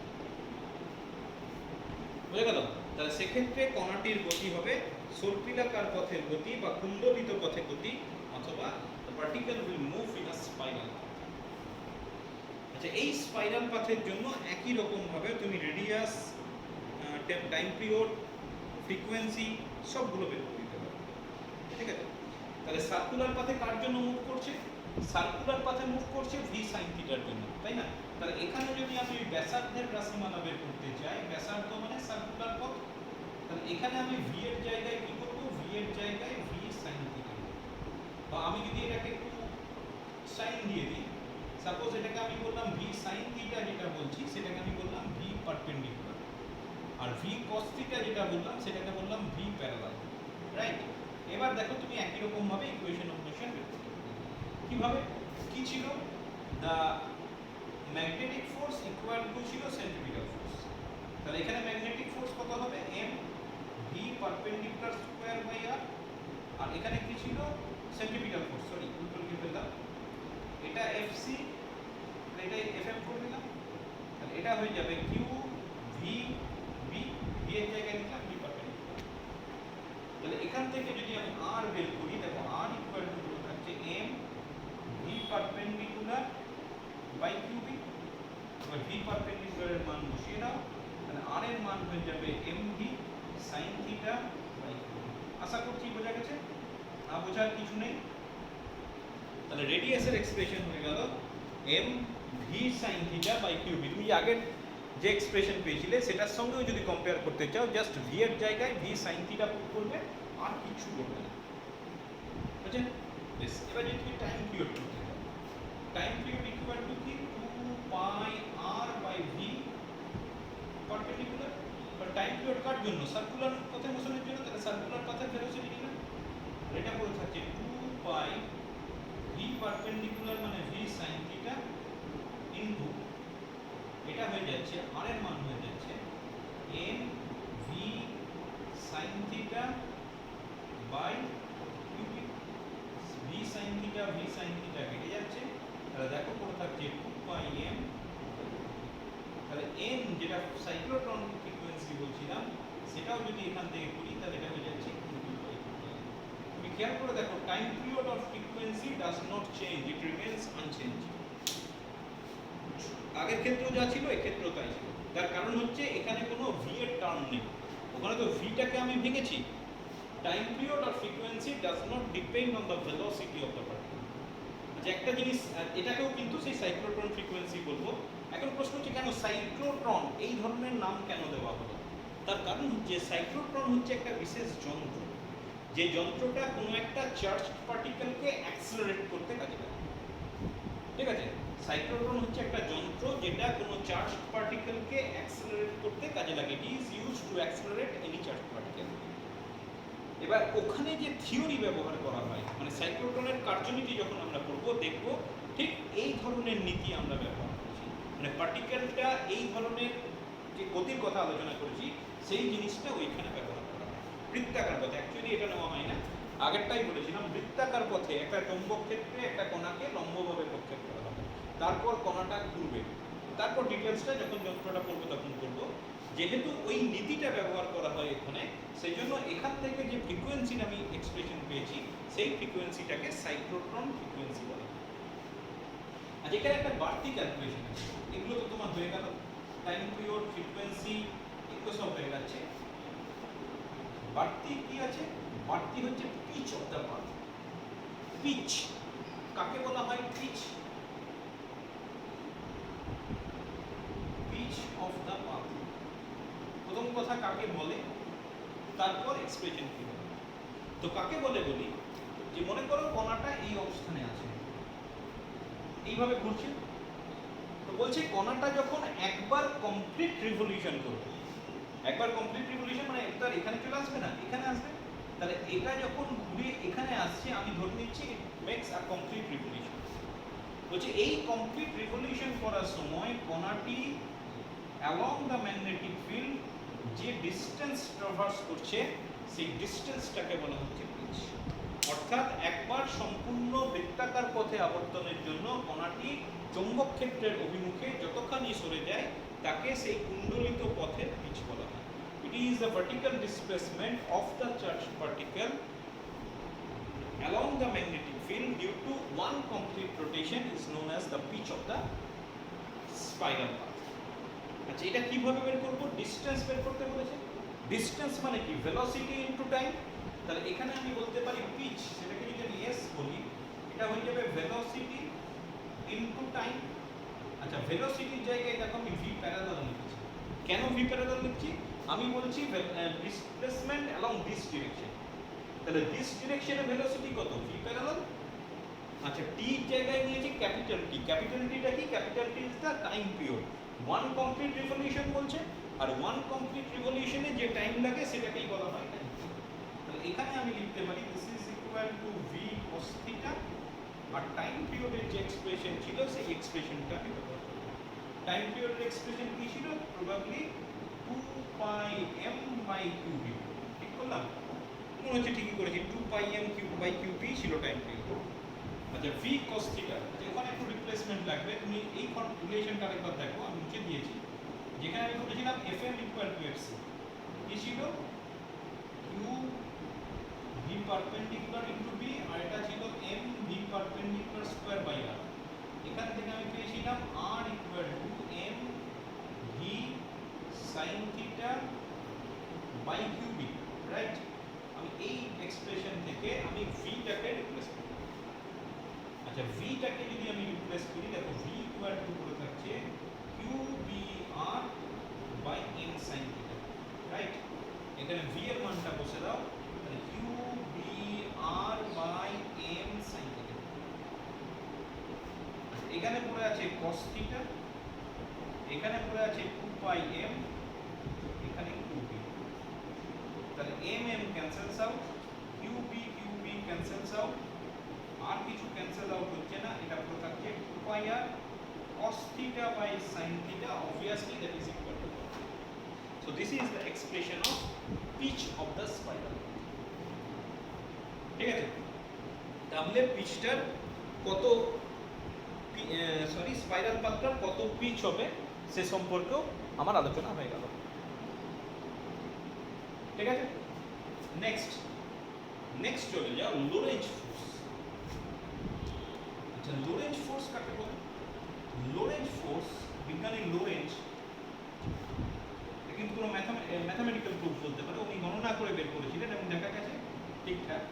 বুঝে গেল? তাহলে সেক্ষেত্রে কণাটির গতি হবে সর্পিলাকার পথের গতি বা কুণ্ডলিত পথের গতি, অথবা the particle will move in a spiral path। আচ্ছা, এই স্পাইরাল পাথের জন্য একই রকম ভাবে তুমি রেডিয়াস, টাইম পিরিয়ড, ফ্রিকোয়েন্সি সবগুলো বের করে দিতে পারো। ঠিক আছে? তাহলে সার্কুলার পাথে কার জন্য মুভ করছে? সার্কুলার পাথে মুভ করছে ভি সাইন থিটার জন্য, তাই না? তাহলে এখানে যদি আমি ব্যাসার্ধের রাশিমালা বের করতে চাই, ব্যাসার্ধ মানে সার্কুলার পথ, তাহলে এখানে আমি ভি এর জায়গায় কি করব? ভি এর জায়গায় ভি সাইন থিটা, বা আমি যদি এটাকে একটু সাইন দিয়ে দিই, সাপোজ এটাকে আমি বললাম ভি সাইন থিটা, যেটা বলছি সেটাকে আমি বললাম ভি পারপেন্ডিকুলার, আর ভি কস থিটা যেটা বললাম সেটাকে বললাম ভি প্যারালাল, রাইট? এবার দেখো তুমি একই রকম ভাবে ইকুয়েশন অফ মোশন বের করতে পারবে। কিভাবে? কি ছিল? The magnetic force equal to ছিল সেন্ট্রিপিটাল ফোর্স। তাহলে এখানে ম্যাগনেটিক ফোর্স কত হবে? M V perpendicular square by R, আর এখানে কি ছিল? সেন্ট্রিপিটাল ফোর্স, সরি উল্টো লিখে ফেললাম, এটা এফসি, এটা এফএম করে দিলাম, তাহলে এটা হয়ে যাবে কিউ ভি বি, ভি এর জায়গায় লিখলাম ভি পারপেন্ডিকুলার। তাহলে এখান থেকে যদি আমি আর বের করি, দেখো আর ইকুয়াল টু থাকছে M V perpendicular by Q B. এবার ভি পারপেন্ডিকুলারের মান বসিয়ে দাও, তাহলে আর এর মান হয়ে যাবে M V sine theta by Q B. আশা করছি বোঝা গেছে, না বোঝার কিছু নেই। তাহলে রেডিয়াসের এক্সপ্রেশন হয়ে গেল M V sine theta by Q B. তুমি আগের যে এক্সপ্রেশন পেয়েছিলে সেটার সঙ্গেও যদি কম্পেয়ার করতে চাও, জাস্ট ভি এর জায়গায় ভি সাইন থিটা পুট করবে, আর কিছু করবে না। বুঝছেন? বেশ, এবার যদি তুমি টাইম পিরিয়ড করতে চাও, টাইম পিরিয়ড ইকুয়াল টু কি? 2 pi R by V perpendicular. But time period কার জন্য? সার্কুলার পথে মোশনের জন্য। তাহলে সার্কুলার পথের ভেলোসিটি কিনা এটা পড়ে থাকছে 2 পাই ভি পারপেন্ডিকুলার মানে ভি সাইন থিটা ইনটু, এটা হয়ে যাচ্ছে আর এর মান হয়ে যাচ্ছে M V sine theta by Q B. V sine theta কেটে যাচ্ছে, তাহলে দেখো পড়ে থাকছে 2 পাই এম। তাহলে এম যেটা সাইক্লোট্রন ফ্রিকোয়েন্সি বলছিলাম, সেটাও যদি এখান থেকে করি তাহলে এটা হয়ে যাচ্ছে 2 পাই। তুমি খেয়াল করে দেখো, time period of frequency does not change, it remains unchange. আগের ক্ষেত্রেও যা ছিল এক্ষেত্রেও তাই ছিল। তার কারণ হচ্ছে এখানে কোনো ভি এর টার্ম নেই, ওখানে তো ভিটাকে আমি ভেঙেছি। Time period of frequency does not depend on the velocity of the particle. আচ্ছা, একটা জিনিস, এটাকেও কিন্তু সেই সাইক্লোট্রন ফ্রিকোয়েন্সি বলবো। এখন প্রশ্ন হচ্ছে কেন সাইক্লোট্রন এই ধরনের নাম কেন দেওয়া হলো? তার কারণ হচ্ছে সাইক্লোট্রন হচ্ছে একটা বিশেষ যন্ত্র, যে যন্ত্রটা কোনো একটা চার্জ পার্টিকেলকে অ্যাক্সেলারেট করতে কাজে লাগে। ঠিক আছে? সাইক্লোট্রন হচ্ছে একটা যন্ত্র যেটা কোনো চার্জ পার্টিকেলকে অ্যাক্সেলারেট করতে কাজে লাগে। It is used to accelerate any charge particle. এবার ওখানে যে থিওরি ব্যবহার করা হয়, মানে সাইক্লোট্রনের কার্যনীতি যখন আমরা করব, দেখব ঠিক এই ধরনের নীতি আমরা ব্যবহার করছি। মানে পার্টিকেলটা এই ধরনের যে গতির কথা আলোচনা করেছি, সেই জিনিসটা ওইখানে ব্যবহার করা হয়। বৃত্তাকার পথে অ্যাকচুয়ালি এটা নেওয়া হয় না, আগেরটাই বলেছিলাম, বৃত্তাকার পথে একটা চৌম্বক ক্ষেত্রে একটা কণাকে লম্বভাবে প্রক্ষেপ করা হবে, তারপর কণাটা ঘুরবে, তারপর ডিটেলসটা যখন যন্ত্রটা পড়বো তখন করবো। যেহেতু ওই নীতিটা ব্যবহার করা হয় এখানে, সেই জন্য এখান থেকে যে ফ্রিকোয়েন্সির আমি এক্সপ্রেশন পেয়েছি, সেই ফ্রিকোয়েন্সিটাকে সাইক্লোট্রন ফ্রিকোয়েন্সি বলা হয়। আর এখানে একটা বাড়তি ক্যালকুলেশন আছে, এগুলো তো তোমার হয়ে গেল, টাইম পিরিয়ড, ফ্রিকোয়েন্সি, এগুলো সব হয়ে যাচ্ছে। বাড়তি কি আছে? বাড়তি হচ্ছে pitch of the path. Pitch কাকে বলা হয়? Pitch, pitch of the path. প্রথম কথা কাকে বলে, তারপর এক্সপ্রেশন কি হবে। তো কাকে বলে বলি, যে মনে করো কণাটা এই অবস্থানে আছে, এইভাবে ঘুরছে। তো বলছে কণাটা যখন একবার কমপ্লিট রিভলিউশন করবে, একবার কমপ্লিট রিভলিউশন মানে তার এখানে চলে আসবে না, এখানে আসবে। তাহলে এটা যখন ঘুরে এখানে আসছে, আমি ধরে নিচ্ছি it makes a complete revolution. বলছে এই কমপ্লিট রিভলিউশন করার সময় কণাটি অ্যালং দ্য ম্যাগনেটিক ফিল্ড যে ডিস্টেন্স ট্রাভার্স করছে, সেই ডিসটেন্সটাকে বলা হচ্ছে পিচ। অর্থাৎ একবার সম্পূর্ণ বৃত্তাকার পথে আবর্তনের জন্য কণাটি চৌম্বক ক্ষেত্রের অভিমুখে যতখানি সরে যায় তাকে সেই কুণ্ডলিত পথের পিচ বলা হয়। It is the vertical displacement of the charged particle along the magnetic field due to one complete rotation is known as the pitch of the spiral path. আচ্ছা, এটা কিভাবে বের করব? ডিসটেন্স বের করতে বলেছে। ডিসটেন্স মানে কি? Velocity into time. তাহলে এখানে আমি বলতে পারি পিচ, সেটাকে যদি আমি এস বলি, এটা হয়ে যাবে ভেলোসিটি ইনটু টাইম। আচ্ছা, ভেলোসিটির জায়গায় দেখো আমি ভি প্যারালাল লিখছি। কেন ভি প্যারালাল লিখছি? আমি বলছি ডিসপ্লেসমেন্ট অ্যালং দিস ডিরেকশন। তাহলে দিস ডিরেকশনে ভেলোসিটি কত? V parallel. আচ্ছা, টি এর জায়গায় নিয়েছি ক্যাপিটাল টি। ক্যাপিটাল টিটা কি? Capital T is the time period. One complete revolution বলছে, আর ওয়ান কমপ্লিট রিভলিউশনে যে টাইম লাগে সেটাকেই বলা হয় টাইম। তাহলে এখানে আমি লিখতে পারি this is equal to V cos theta, আর টাইম পিরিয়ডের যে এক্সপ্রেশন ছিল সেই এক্সপ্রেশনটা আমি ব্যবহার করব। টাইম পিরিয়ডের এক্সপ্রেশন কি ছিল? Probably 2 pi m by qb। ঠিক করলাম? মনে হচ্ছে ঠিকই করেছি। 2 pi m cube by qb ছিল টাইম পিরিয়ড। আচ্ছা, v cos থিটা, এখানে একটু রিপ্লেসমেন্ট লাগবে। তুমি এই রিলেশনটা আরেকবার দেখো, আমি নিচে দিয়েছি। যেখানে আমি বলেছিলাম fm ইকুয়াল টু fc, কি ছিল? q v perpendicular into b, আর এটা ছিল m v perpendicular square by r। এখান থেকে আমি পেয়েছিলাম r equal to m v sin theta by qb, right? আমি এই এক্সপ্রেশন থেকে আমি v টাকে রিপ্লেস করব। আচ্ছা, v টাকে যদি আমি রিপ্লেস করি, দেখো v ইকুয়াল টু করে থাকছে qbr by m sin theta, right? এখানে v এর মানটা বসে দাও, তাহলে qbr by m sin theta. এখানে পড়ে আছে cos থিটা, এখানে পড়ে আছে 2 পাই m, এখানে qb। তাহলে m m cancels out, qb qb cancels out, আর কিছু ক্যান্সেল আউট হচ্ছে না। এটা পুরো থাকছে 2 পাই r cos theta by sin theta, obviously that is equal to 1. So this is the expression of pitch of the spiral. ঠিক আছে? তাহলে পিচটার কত, স্পাইরাল পাথটার কত পিচ হবে সে সম্পর্কেও আমার আলোচনা হয়ে গেল। ঠিক আছে? নেক্সট চলে যাও লোরেঞ্জ ফোর্স। আচ্ছা, লোরেঞ্জ ফোর্স কাকে বলে? লোরেঞ্জ ফোর্স, বিজ্ঞানী লোরেঞ্জ, কিন্তু কোনো ম্যাথামেটিক্যাল প্রুফ বলতে পারে, উনি গণনা করে বের করেছিলেন এবং দেখা গেছে ঠিকঠাক।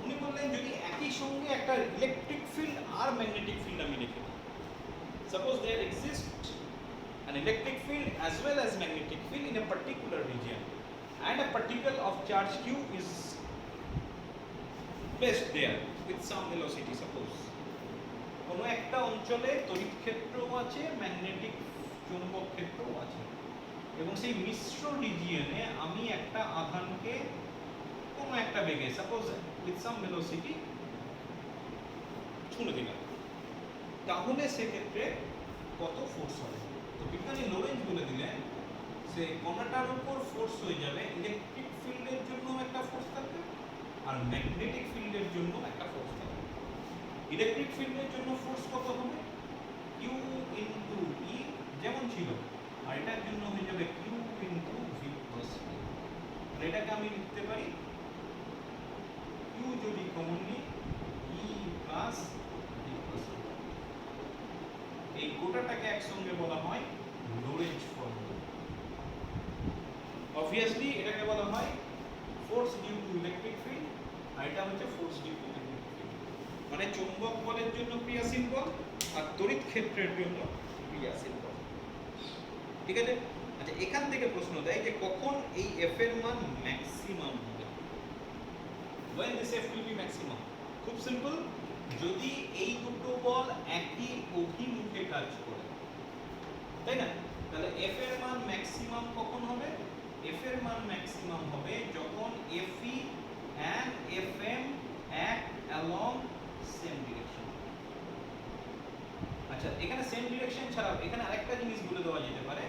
উনি বললেন যদি একই সঙ্গে একটা ইলেকট্রিক ফিল্ড আর ম্যাগনেটিক ফিল্ড আমি রেখে দিই, suppose there exist an electric field as well as magnetic field in a particular region and a particle of charge q is placed there with some velocity, suppose কোনো একটা অঞ্চলে তড়িৎ ক্ষেত্রও আছে, magnetic চৌম্বক ক্ষেত্রও আছে, এবং সেই মিশ্র রিজিয়নে আমি একটা আধানকে কোনো একটা বেগে, সাপোজ উইথ সাম ভেলোসিটি, ছুঁড়ে দিলাম, তাহলে সেক্ষেত্রে কত ফোর্স হবে? তো বিজ্ঞানী লোরেঞ্জ বলে দিলেন সে কণাটার উপর ফোর্স হয়ে যাবে, ইলেকট্রিক ফিল্ডের জন্য একটা ফোর্স থাকবে আর ম্যাগনেটিক ফিল্ডের জন্য একটা ফোর্স থাকবে। ইলেকট্রিক ফিল্ডের জন্য ফোর্স কত হবে? q ইনটু e যেমন ছিল, আর এটার জন্য হয়ে যাবে q into v plus e। আর এটাকে আমি লিখতে পারি q যদি কমন নিই e plus v plus e। এই গোটাটাকে একসঙ্গে বলা হয় লোরেঞ্জ ফর্মুলা। অবভিয়াসলি এটাকে বলা হয় force due to electric field, আর এটা হচ্ছে force due to magnetic field. মানে চৌম্বক বলের জন্য ক্রিয়াশীল বল আর তড়িৎ ক্ষেত্রের জন্য ক্রিয়াশীল বল। ঠিক আছে? আচ্ছা, এখান থেকে প্রশ্ন দেয় যে কখন এই f এর মান ম্যাক্সিমাম হবে? when this f will be maximum? খুব সিম্পল, যদি এই দুটো বল একই অভিমুখে কাজ করে, তাই না? তাহলে f এর মান ম্যাক্সিমাম কখন হবে? f এর মান ম্যাক্সিমাম হবে যখন fe and fm act along same direction। আচ্ছা, এখানে সেম ডিরেকশন ছাড়াও এখানে আরেকটা জিনিস বলে দেওয়া যেতে পারে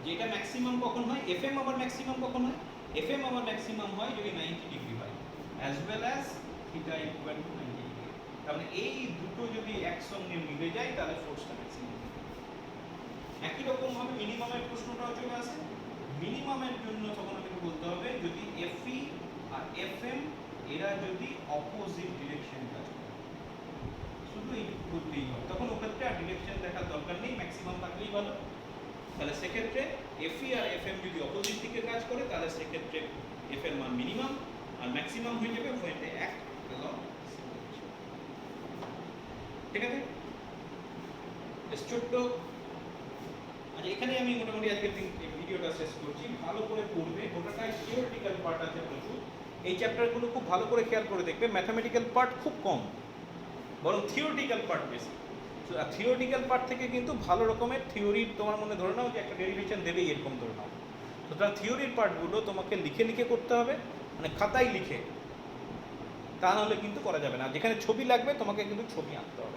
যে এটা ম্যাক্সিমাম কখন হয়, fm আবার ম্যাক্সিমাম কখন হয়? এফএম আমার ম্যাক্সিমাম হয় যদি 90 ডিগ্রি হয়, as well as theta equal to 90 degree. তার মানে এই দুটো যদি একসঙ্গে মিলে যায় তাহলে ফোর্সটা ম্যাক্সিমাম। একই রকম ভাবে মিনিমামের প্রশ্নটাও চলে আসে। মিনিমামের জন্য তখন আমাকে বলতে হবে যদি এফই আর এফএম এরা যদি অপোজিট ডিরেকশন কাজ করে, শুধু এইটুকু করলেই হয়, তখন ওক্ষেত্রে আর ডিরেকশন দেখার দরকার নেই, ম্যাক্সিমাম থাকলেই ভালো। তাহলে সেক্ষেত্রে এফই আর এফএম যদি অপোজিট দিকে কাজ করে তাহলে সেক্ষেত্রে এফ এর মান মিনিমাম আর ম্যাক্সিমাম হয়ে যাবে when they act along similar direction। ঠিক আছে, বেশ ছোট্ট। আচ্ছা, এখানে আমি মোটামুটি আজকের ভিডিওটা শেষ করছি। ভালো করে পড়বে, গোটাটাই থিওরিটিক্যাল পার্ট আছে প্রচুর। এই চ্যাপ্টারগুলো খুব ভালো করে খেয়াল করে দেখবে, ম্যাথামেটিক্যাল পার্ট খুব কম, বরং থিওরিটিক্যাল পার্ট বেশি। আর থিওরিটিক্যাল পার্ট থেকে কিন্তু ভালো রকমের থিওরি তোমার মনে ধরে নাও যে একটা ডেরিভেশন দেবেই এরকম ধরে নাও। সুতরাং থিওরির পার্টগুলো তোমাকে লিখে লিখে করতে হবে, মানে খাতায় লিখে, তা নাহলে কিন্তু করা যাবে না। যেখানে ছবি লাগবে তোমাকে কিন্তু ছবি আঁকতে হবে।